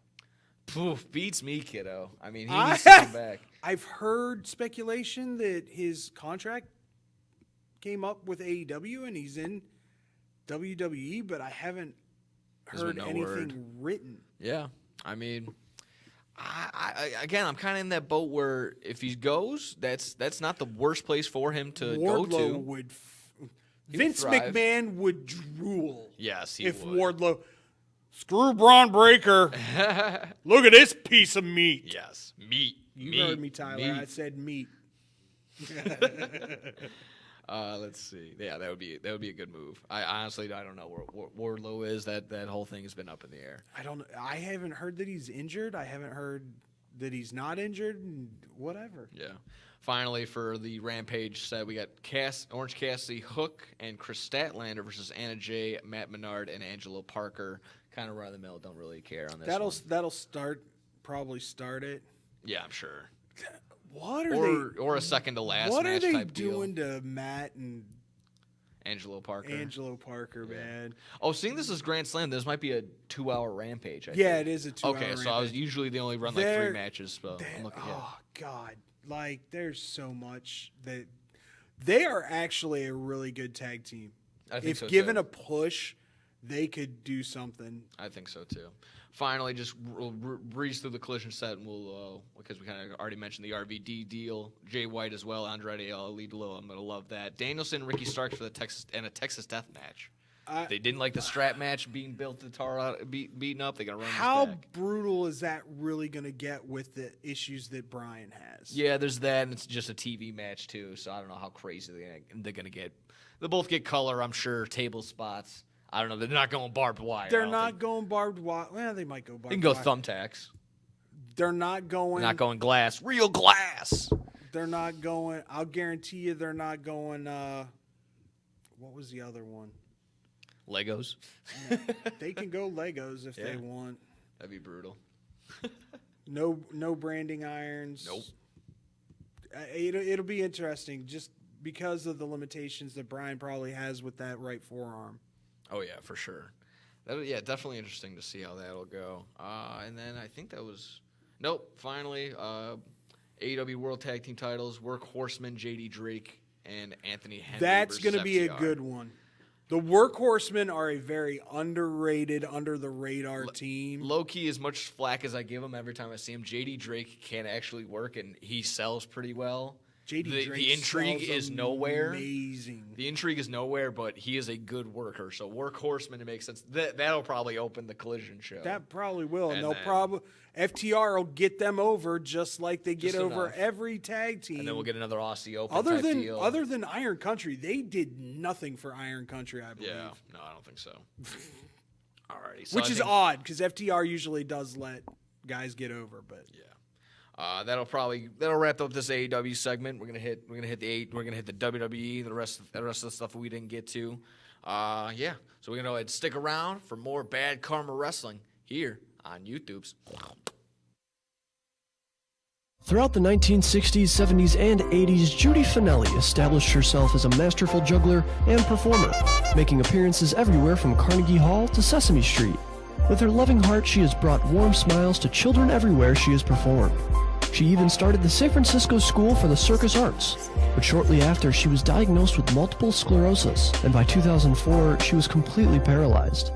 Poof, beats me, kiddo. I mean, he I- needs to come back. I've heard speculation that his contract came up with AEW and he's in WWE, but I haven't There's heard been no anything word. written. Yeah. I mean, again, I'm kind of in that boat where if he goes, that's not the worst place for him to go Wardlow to. would. would Vince thrive. McMahon would drool. Yes, he if would. Wardlow. Screw Braun Breaker. Look at this piece of meat. Yes, meat. You heard me, Tyler. Meat. I said meat. Let's see. Yeah, that would be a good move. I honestly don't know where Wardlow is. That whole thing has been up in the air. I don't. I haven't heard that he's injured. I haven't heard that he's not injured. And whatever. Yeah. Finally, for the Rampage set, we got Orange Cassidy, Hook, and Chris Statlander versus Anna Jay, Matt Menard, and Angelo Parker. Kind of run of the mill. Don't really care on this. That'll probably start it. Yeah, I'm sure. What are Or a second to last What match are they type doing deal. to Matt and Angelo Parker. Angelo Parker, man? Oh, seeing this as Grand Slam, this might be a 2-hour Rampage. I Yeah, think. it is a 2-hour Okay, so I was usually they only run like 3 matches. So I'm looking at. Oh God, like there's so much that they are actually a really good tag team. I think If so, given too. a push, they could do something. I think so too. Finally, just breeze through the collision set, and we'll because we kind of already mentioned the RVD deal. Jay White as well, Andrade El Idolo. I'm gonna love that. Danielson, and Ricky Starks for the Texas Death Match. They didn't like the strap match being built to tar out, beaten up. They're gonna run How this back. brutal is that really going to get with the issues that Brian has? Yeah, there's that, and it's just a TV match too. So I don't know how crazy they're gonna get. They both get color, I'm sure. Table spots. I don't know. They're not going barbed wire. They're not going barbed wire. Well, they might go barbed They can go wire. thumbtacks. They're not going. They're not going glass. Real glass. They're not going. I'll guarantee you, they're not going. What was the other one? Legos. They can go Legos if they Yeah. want. That'd be brutal. No branding irons. Nope. It'll be interesting just because of the limitations that Brian probably has with that right forearm. Oh yeah, for sure. Yeah, definitely interesting to see how that'll go. And then I think that was finally, AEW World Tag Team Titles: Workhorsemen, JD Drake and Anthony Henry. That's going to be a good one. The Workhorsemen are a very underrated, under the radar team. Low key, as much flack as I give him every time I see him, JD Drake can actually work and he sells pretty well. JD Drake the intrigue sells is nowhere. Amazing. The intrigue is nowhere, but he is a good worker. So Workhorseman, it makes sense. That'll probably open the Collision show. That probably will. And No then- problem. FTR will get them over just like they get Just over enough. every tag team. And then we'll get another Aussie Open other type than deal. other than Iron Country, they did nothing for Iron Country, I believe. Yeah, no, I don't think so. Alrighty, so Which I is think- odd because FTR usually does let guys get over, but Yeah, that'll wrap up this AEW segment. We're gonna hit the WWE, the rest of the stuff we didn't get to. Yeah. So we're going to go ahead and stick around for more Bad Karma Wrestling here on YouTube's. Throughout the 1960s, 70s, and 80s, Judy Finelli established herself as a masterful juggler and performer, making appearances everywhere from Carnegie Hall to Sesame Street. With her loving heart, she has brought warm smiles to children everywhere she has performed. She even started the San Francisco School for the Circus Arts, but shortly after, she was diagnosed with multiple sclerosis, and by 2004, she was completely paralyzed.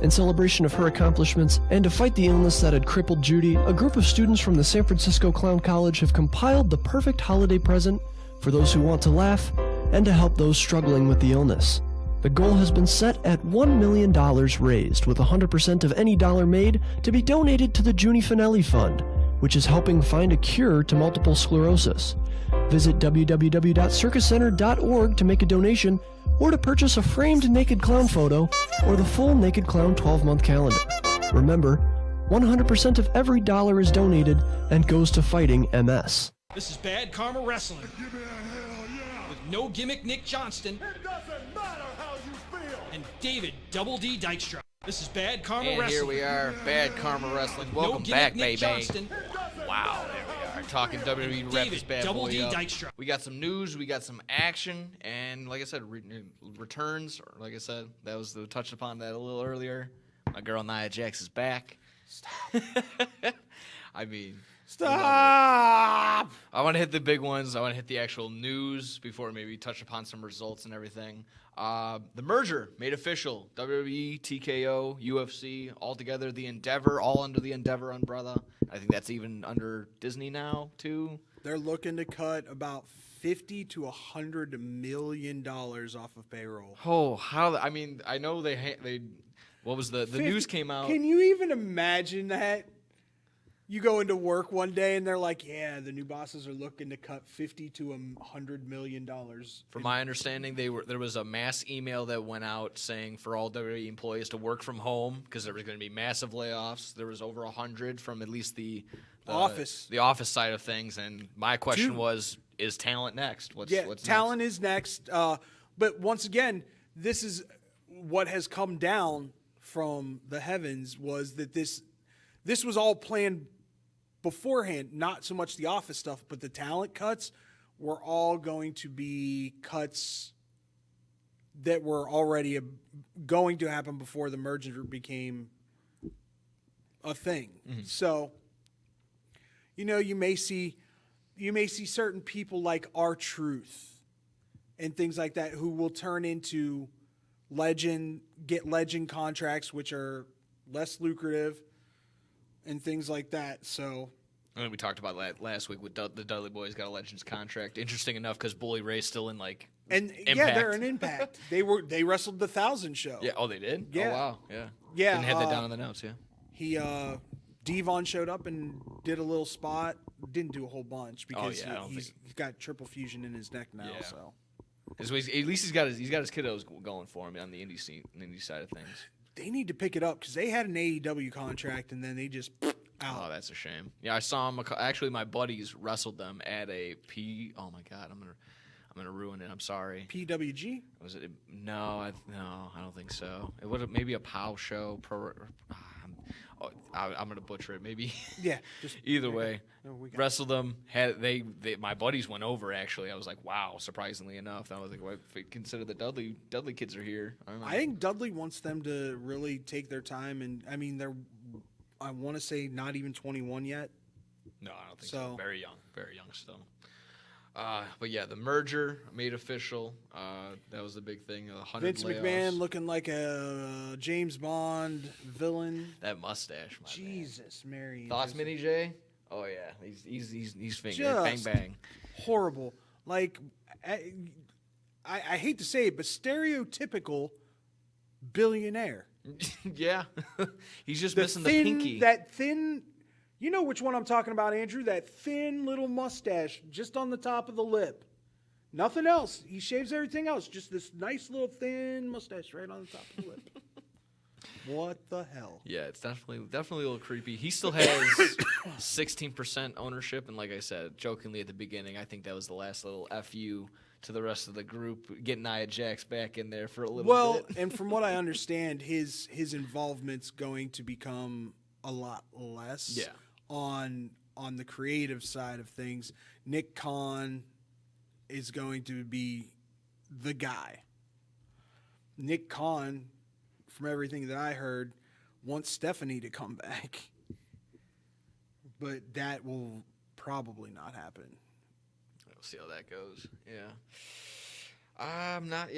In celebration of her accomplishments and to fight the illness that had crippled Judy, a group of students from the San Francisco Clown College have compiled the perfect holiday present for those who want to laugh and to help those struggling with the illness. The goal has been set at $1 million raised, with 100% of any dollar made to be donated to the Judy Finelli Fund, which is helping find a cure to multiple sclerosis. Visit www.circuscenter.org to make a donation or to purchase a framed naked clown photo or the full Naked Clown 12-month calendar. Remember, 100% of every dollar is donated and goes to fighting MS. This is Bad Karma Wrestling Give me a hell yeah. with No Gimmick Nick Johnston It doesn't matter how you feel. and David Double D Dykstra. This is Bad Karma And Wrestling. here we are, Bad Karma Wrestling. No Welcome Gimmick back, Nick baby. Johnston. Wow, there we are. Talking WWE to wrap this bad Double boy D up. Dykstra. We got some news, we got some action, and like I said, returns. Or like I said, that was the touched upon that a little earlier. My girl Nia Jax is back. Stop. I mean, Stop! I want to hit the big ones. I want to hit the actual news before maybe touch upon some results and everything. The merger made official. WWE, TKO, UFC, all together. The Endeavor, all under the Endeavor umbrella. I think that's even under Disney now, too. They're looking to cut about $50 to $100 million off of payroll. Oh, how? I mean, I know they. What was the news came out? Can you even imagine that? You go into work one day and they're like, "Yeah, the new bosses are looking to cut $50 to $100 million." From my understanding, there was a mass email that went out saying for all WWE employees to work from home because there was going to be massive layoffs. There was over 100 from at least the office side of things. And my question was, is talent next? What's talent next? is next. But once again, this is what has come down from the heavens was that this was all planned beforehand, not so much the office stuff, but the talent cuts were all going to be cuts that were already going to happen before the merger became a thing. Mm-hmm. So, you may see certain people like R-Truth and things like that who will turn into get legend contracts, which are less lucrative, and things like that. So, I mean, we talked about that last week with the Dudley Boys got a Legends contract. Interesting enough, because Bully Ray's still in Impact. Yeah, they're in Impact. They wrestled the 1,000 show. Yeah. Oh, they did. Yeah. Oh, wow. Yeah. Yeah. Didn't have that down in the notes. Yeah. He Devon showed up and did a little spot. Didn't do a whole bunch because he's got triple fusion in his neck now. Yeah. So. At least he's got his kiddos going for him on the indie scene, indie side of things. They need to pick it up because they had an AEW contract and then they just out. Oh, that's a shame. Yeah, I saw him. Actually, my buddies wrestled them at a P. Oh my God, I'm gonna ruin it. I'm sorry. PWG? Was it? No, I don't think so. It would maybe a POW show. I'm gonna butcher it. Maybe. Yeah. Just Either way, wrestled them. My buddies went over. Actually, I was like, wow. Surprisingly enough, I was like, well, consider the Dudley kids are here. I don't know. I think Dudley wants them to really take their time, and I mean I want to say not even 21 yet. No, I don't think so. Very young still. But yeah, the merger made official. That was the big thing. 100 Vince layoffs. McMahon looking like a James Bond villain. That mustache, Jesus, Mary. Thoughts, Mini J? Oh yeah, he's finger bang Just bang. Horrible. Like I hate to say it, but stereotypical billionaire. Yeah, he's just missing the pinky. That thin. You know which one I'm talking about, Andrew? That thin little mustache just on the top of the lip. Nothing else. He shaves everything else. Just this nice little thin mustache right on the top of the lip. What the hell? Yeah, it's definitely a little creepy. He still has 16% ownership, and like I said, jokingly at the beginning, I think that was the last little FU to the rest of the group, getting Nia Jax back in there for a little bit. And from what I understand, his involvement's going to become a lot less. Yeah. On the creative side of things, Nick Khan is going to be the guy. Nick Khan, from everything that I heard, wants Stephanie to come back. But that will probably not happen. We'll see how that goes. Yeah. I'm not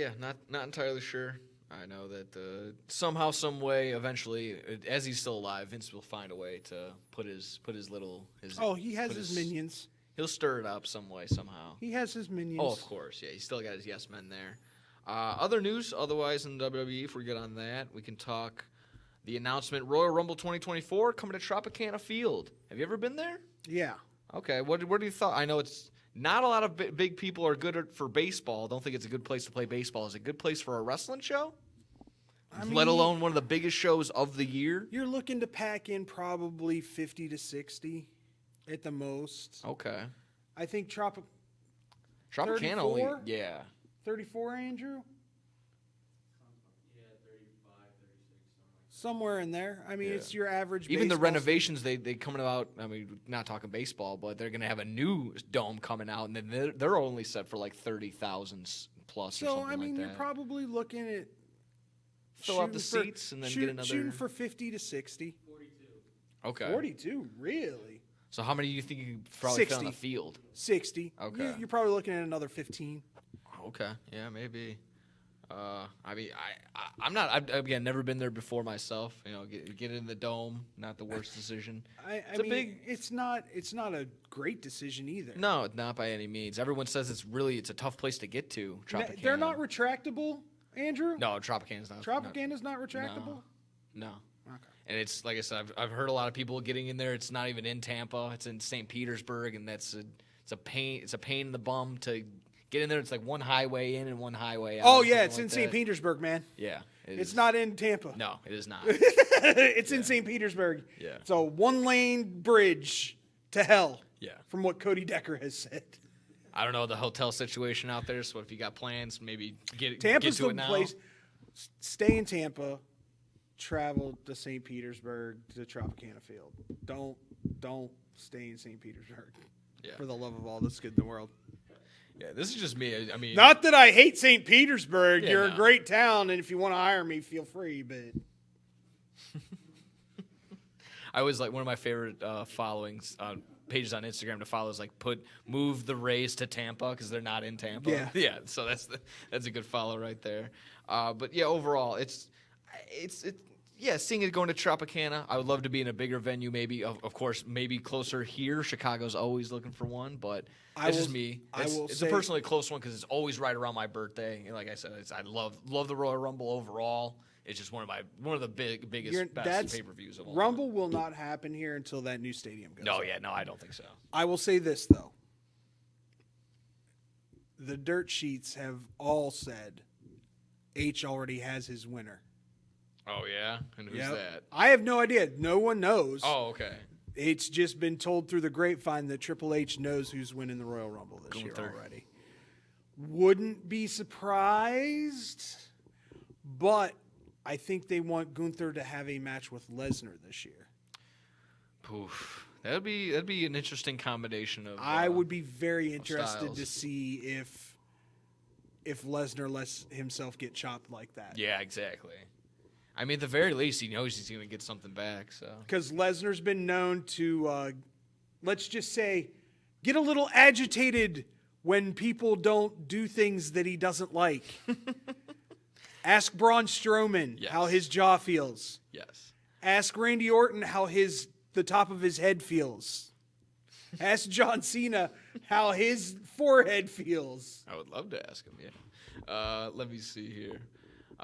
entirely sure. I know that somehow, some way, eventually, as he's still alive, Vince will find a way to put his little. He has his minions. He'll stir it up some way, somehow. He has his minions. Oh, of course, yeah. He's still got his yes men there. Other news, otherwise in WWE, if we get on that, we can talk the announcement: Royal Rumble 2024 coming to Tropicana Field. Have you ever been there? Yeah. Okay. What do you thought? I know it's not a lot of big people are good for baseball. Don't think it's a good place to play baseball. Is it a good place for a wrestling show? Let alone one of the biggest shows of the year. You're looking to pack in probably 50 to 60 at the most. Okay. I think Tropicana 34? only, yeah. 34, Andrew? Yeah, 35, 36. Somewhere in there. I mean, Yeah. it's your average Even the baseball renovations, they coming about. I mean, not talking baseball, but they're gonna have a new dome coming out, and then they're only set for like 30,000 plus. So or something I mean, like you're that. probably looking at Fill out the seats and then get another. shooting for 50 to 60. Okay. 42, really? So how many do you think you could probably fit on 60. the field? 60. Okay. You're probably looking at another 15. Okay. Yeah, maybe. I mean, I'm not. I've again never been there before myself. You know, get in the dome. Not the worst decision. I It's a mean, big- it's not a great decision either. No, not by any means. Everyone says it's a tough place to get to. Tropicana. They're not retractable, Andrew? No, Tropicana's not. Tropicana's not retractable? No. Okay. And it's like I said, I've heard a lot of people getting in there. It's not even in Tampa. It's in St. Petersburg, and it's a pain. It's a pain in the bum to get in there. It's like one highway in and one highway out. Oh, yeah, it's something in like St. that. Petersburg, man. Yeah, It's not in Tampa. No, it is not. It's in St. Petersburg. Yeah. It's a one-lane bridge to hell. Yeah. From what Cody Decker has said. I don't know the hotel situation out there. So if you got plans, maybe get Tampa's to the it now. place. Stay in Tampa. Travel to St. Petersburg to Tropicana Field. Don't stay in St. Petersburg. Yeah. For the love of all that's good in the world. Yeah, this is just me. I mean, Not that I hate St. Petersburg. Yeah, You're no. a great town, and if you want to hire me, feel free. But I always like one of my favorite followings pages on Instagram to follow is like move the Rays to Tampa because they're not in Tampa. Yeah. Yeah. So that's a good follow right there. But yeah, overall, it's seeing it going to Tropicana. I would love to be in a bigger venue, maybe of course, maybe closer here. Chicago's always looking for one, but that's just me. It's a personally close one because it's always right around my birthday. And like I said, I love the Royal Rumble overall. It's just one of the biggest best pay-per-views of all Rumble will not happen here until that new stadium goes. No, up. yeah, no, I don't think so. I will say this though. The dirt sheets have all said H already has his winner. Oh yeah, and who's Yep. that? I have no idea. No one knows. Oh, okay. It's just been told through the grapevine that Triple H knows who's winning the Royal Rumble this year Gunther. already. Wouldn't be surprised, but I think they want Gunther to have a match with Lesnar this year. Poof. That'd be an interesting combination of. I would be very interested styles. to see if Lesnar lets himself get chopped like that. Yeah, exactly. I mean, at the very least, he knows he's going to get something back. So. Because Lesnar's been known to, let's just say, get a little agitated when people don't do things that he doesn't like. Ask Braun Strowman Yes. how his jaw feels. Yes. Ask Randy Orton how the top of his head feels. Ask John Cena how his forehead feels. I would love to ask him. Yeah. Let me see here.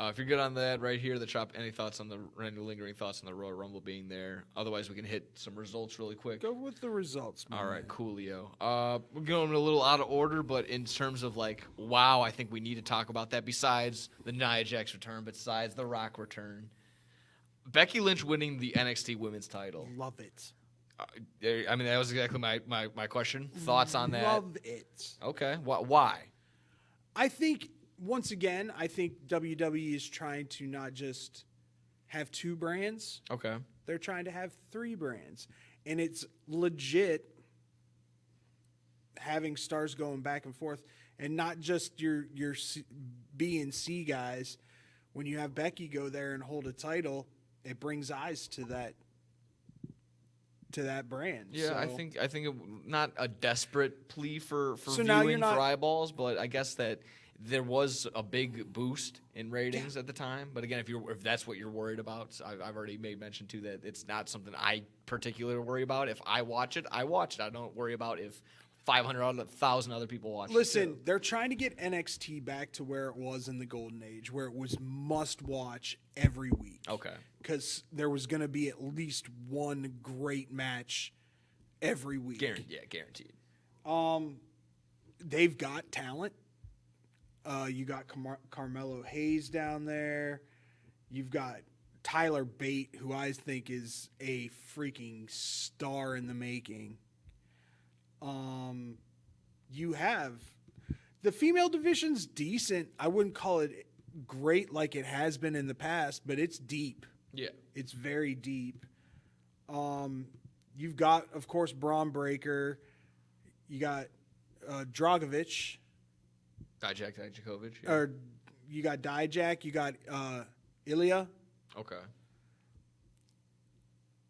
If you're good on that, right here, any thoughts on any lingering thoughts on the Royal Rumble being there? Otherwise, we can hit some results really quick. Go with the results, man. All right, coolio. We're going a little out of order, but in terms of wow, I think we need to talk about that. Besides the Nia Jax return, besides the Rock return, Becky Lynch winning the NXT Women's title. Love it. I mean, that was exactly my question. Thoughts on that? Love it. Okay. Why? I think, once again, WWE is trying to not just have 2 brands. Okay. They're trying to have 3 brands. And it's legit having stars going back and forth and not just your B and C guys. When you have Becky go there and hold a title, it brings eyes to that brand. Yeah, so, I think not a desperate plea for So now viewing you're not- for eyeballs, but I guess that there was a big boost in ratings at the time. But again, if that's what you're worried about, I've already made mention to that it's not something I particularly worry about. If I watch it, I watch it. I don't worry about if 500,000 other people watch it. Listen, they're trying to get NXT back to where it was in the golden age, where it was must watch every week. Okay. Because there was going to be at least one great match every week. Guaranteed. They've got talent. You got Carmelo Hayes down there. You've got Tyler Bate, who I think is a freaking star in the making. You have the female division's decent. I wouldn't call it great like it has been in the past, but it's deep. Yeah. It's very deep. You've got, of course, Braun Breaker. You got Dragovich. Dijakovic. Yeah. Or you got Dijak. You got Ilya. Okay.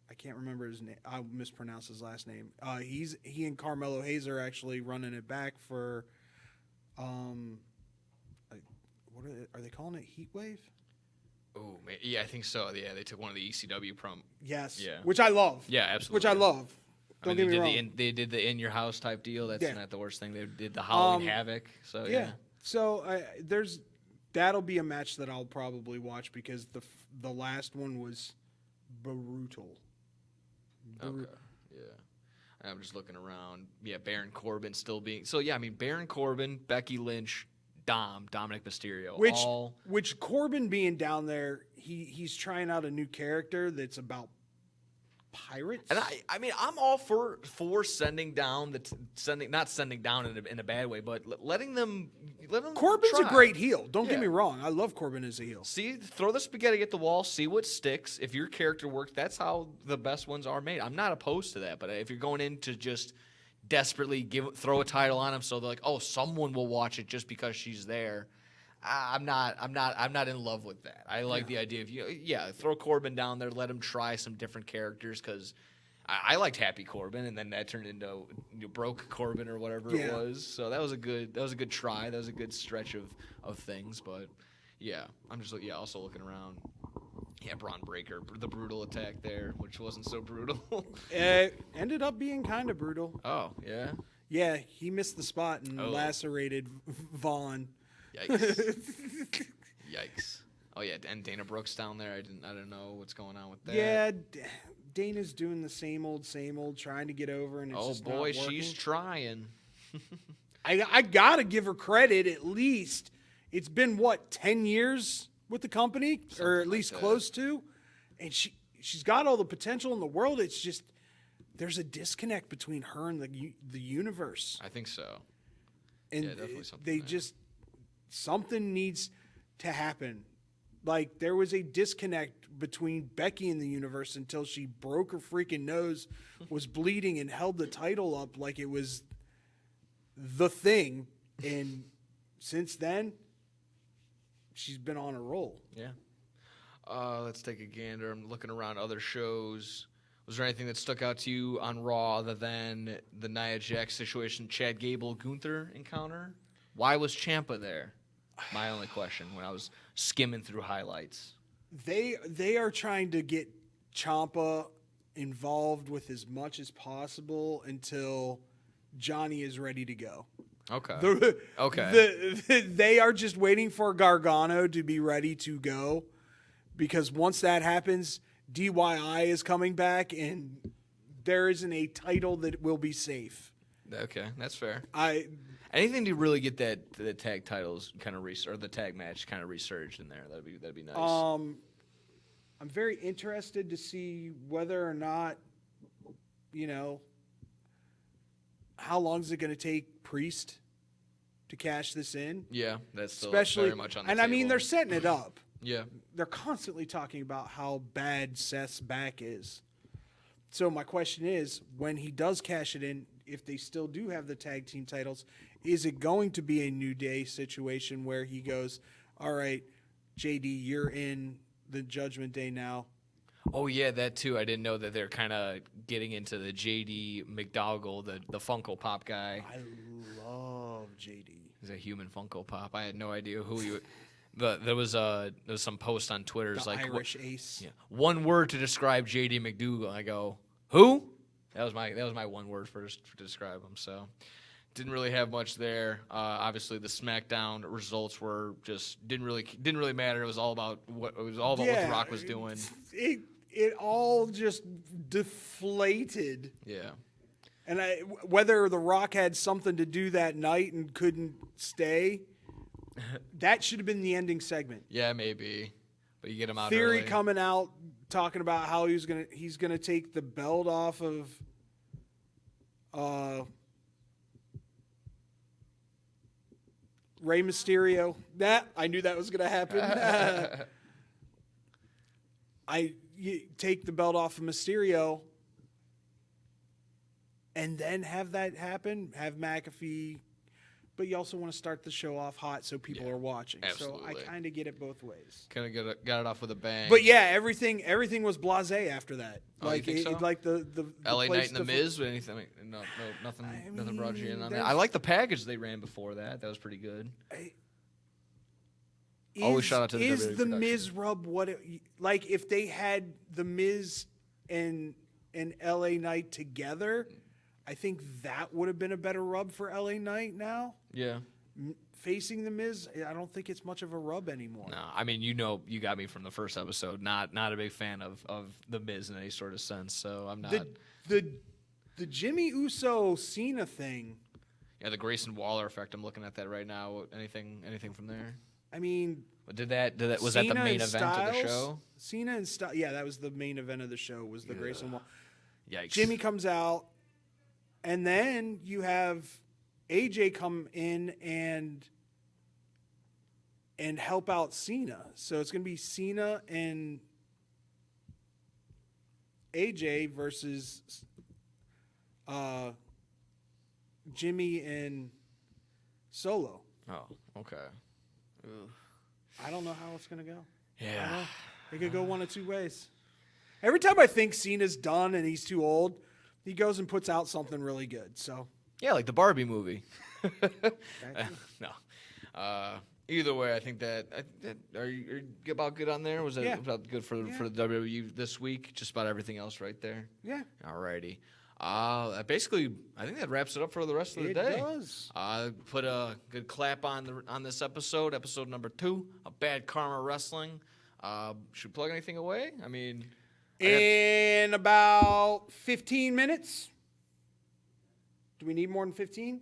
I can't remember his name. I'll mispronounce his last name. He and Carmelo Hayes are actually running it back for, what are they calling it? Heat Wave? Oh, yeah, I think so. Yeah, they took one of the ECW Yes. Yeah. Which I love. Yeah, absolutely. Which I love. Don't get me they wrong. They did the in your house type deal. That's Yeah. not the worst thing. They did the Halloween Havoc. So yeah. So that'll be a match that I'll probably watch because the last one was brutal. Okay. Yeah. I'm just looking around. Yeah, Baron Corbin still being. So yeah, I mean Baron Corbin, Becky Lynch, Dominic Mysterio. Which Corbin being down there, he's trying out a new character that's about pirates. And I mean I'm all for sending down not sending down in a bad way, but letting them Corbin's try. a great heel. Don't get Yeah. me wrong. I love Corbin as a heel. See, throw the spaghetti at the wall, see what sticks. If your character works, that's how the best ones are made. I'm not opposed to that, but if you're going in to just desperately throw a title on them, so they're like, oh, someone will watch it just because she's there. I'm not in love with that. I like the idea of throw Corbin down there, let him try some different characters because I liked Happy Corbin, and then that turned into Broke Corbin or whatever it was. So that was a good try. That was a good stretch of things. But yeah, I'm just also looking around. Yeah, Braun Breaker, the brutal attack there, which wasn't so brutal. It ended up being kind of brutal. Oh yeah. Yeah, he missed the spot and lacerated Vaughn. Yikes. Yikes. Oh yeah, and Dana Brooks down there. I don't know what's going on with that. Yeah, Dana's doing the same old, trying to get over, and it's just not working. She's trying. I gotta give her credit. At least it's been 10 years with the company, or at least close to, and she's got all the potential in the world. It's just there's a disconnect between her and the universe. I think so. And yeah, definitely something. Something needs to happen. Like, there was a disconnect between Becky and the universe until she broke her freaking nose, was bleeding, and held the title up like it was the thing. And since then, she's been on a roll. Yeah. Let's take a gander. I'm looking around other shows. Was there anything that stuck out to you on Raw other than the Nia Jax situation, Chad Gable, Gunther encounter? Why was Ciampa there? My only question when I was skimming through highlights. They are trying to get Ciampa involved with as much as possible until Johnny is ready to go. Okay. They are just waiting for Gargano to be ready to go, because once that happens, DIY is coming back, and there isn't a title that will be safe. Okay, that's fair. Anything to really get the tag titles kind of or the tag match kind of resurged in there. That'd be nice. I'm very interested to see whether or not, how long is it going to take Priest to cash this in? Yeah, that's still Especially, very much on the and table. I mean, they're setting it up. Yeah. They're constantly talking about how bad Seth's back is. So my question is, when he does cash it in, if they still do have the tag team titles, is it going to be a New Day situation where he goes, all right, JD, you're in the Judgment Day now. Oh, yeah, that too. I didn't know that they're kind of getting into the JD McDougall, the Funko Pop guy. I love JD. He's a human Funko Pop. I had no idea who he was. There was some post on Twitter. It's The like Irish Ace. Yeah, one word to describe JD McDougall. I go, who? That was my one word to describe him. So didn't really have much there. Obviously, the SmackDown results were just didn't really matter. It was all about what The Rock was doing. It all just deflated. Yeah. And whether The Rock had something to do that night and couldn't stay, that should have been the ending segment. Yeah, maybe. But you get him out Theory early. coming out talking about how he's gonna take the belt off of Rey Mysterio. I knew that was gonna happen. You take the belt off of Mysterio and then have that happen, have McAfee, but you also want to start the show off hot so people are watching. Absolutely. So I kind of get it both ways. Kind of got it off with a bang. But yeah, everything was blasé after that. Oh, you think so? Like the LA place Knight and the Miz, anything? No, nothing brought you in on that. there's- I like the package they ran before that. That was pretty good. Always shout out to the Is WWE the production. Miz rub like if they had the Miz and LA Knight together? I think that would have been a better rub for LA Knight now. Yeah. Facing the Miz, I don't think it's much of a rub anymore. No, I mean, you got me from the first episode. Not a big fan of the Miz in any sort of sense. So I'm not. The Jimmy Uso Cena thing. Yeah, the Grayson Waller effect. I'm looking at that right now. Anything from there? I mean, Was that the Cena main and event of the Styles? show? Cena and Styles. Yeah, that was the main event of the show. Was the Grayson Wall. Yikes. Jimmy comes out, and then you have AJ come in and help out Cena. So it's going to be Cena and AJ versus Jimmy and Solo. Oh, okay. Ugh. I don't know how it's going to go. Yeah. It could go one of two ways. Every time I think Cena's done and he's too old, he goes and puts out something really good. So Yeah, like the Barbie movie. No. Either way, I think that are you about good on there? Was that about good for the WWE this week? Just about everything else right there. yeah, Alrighty. Basically, I think that wraps it up for the rest of the day. It does. Put a good clap on this episode number 2 of Bad Karma Wrestling. Should we plug anything away? I mean, In about 15 minutes. Do we need more than 15?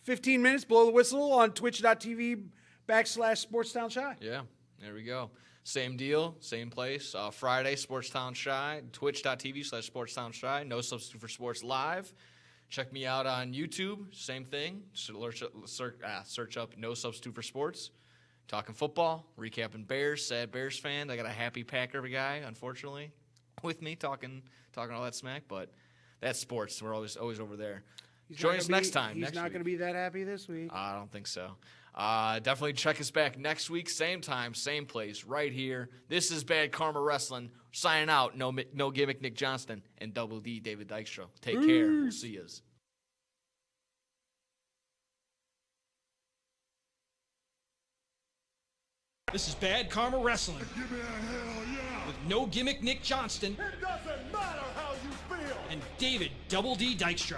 15 minutes, blow the whistle on twitch.tv/SportsTown Shy. yeah, there we go. Same deal, same place. Friday, Sportstown Shy, twitch.tv/SportsTown Shy. No Substitute for Sports Live. Check me out on YouTube. Same thing. Search up No Substitute for Sports. Talking football, recapping Bears. Sad Bears fan. I got a happy Packer guy, unfortunately, with me talking all that smack. But that's sports. We're always over there. Join us next time. He's not going to be that happy this week. I don't think so. Definitely check us back next week, same time, same place, right here. This is Bad Karma Wrestling. Signing out. No Gimmick Nick Johnston and Double D David Dykstra. Take care. We'll see yous. This is Bad Karma Wrestling Give me a hell yeah. with No Gimmick Nick Johnston It doesn't matter how you feel. and David Double D Dykstra.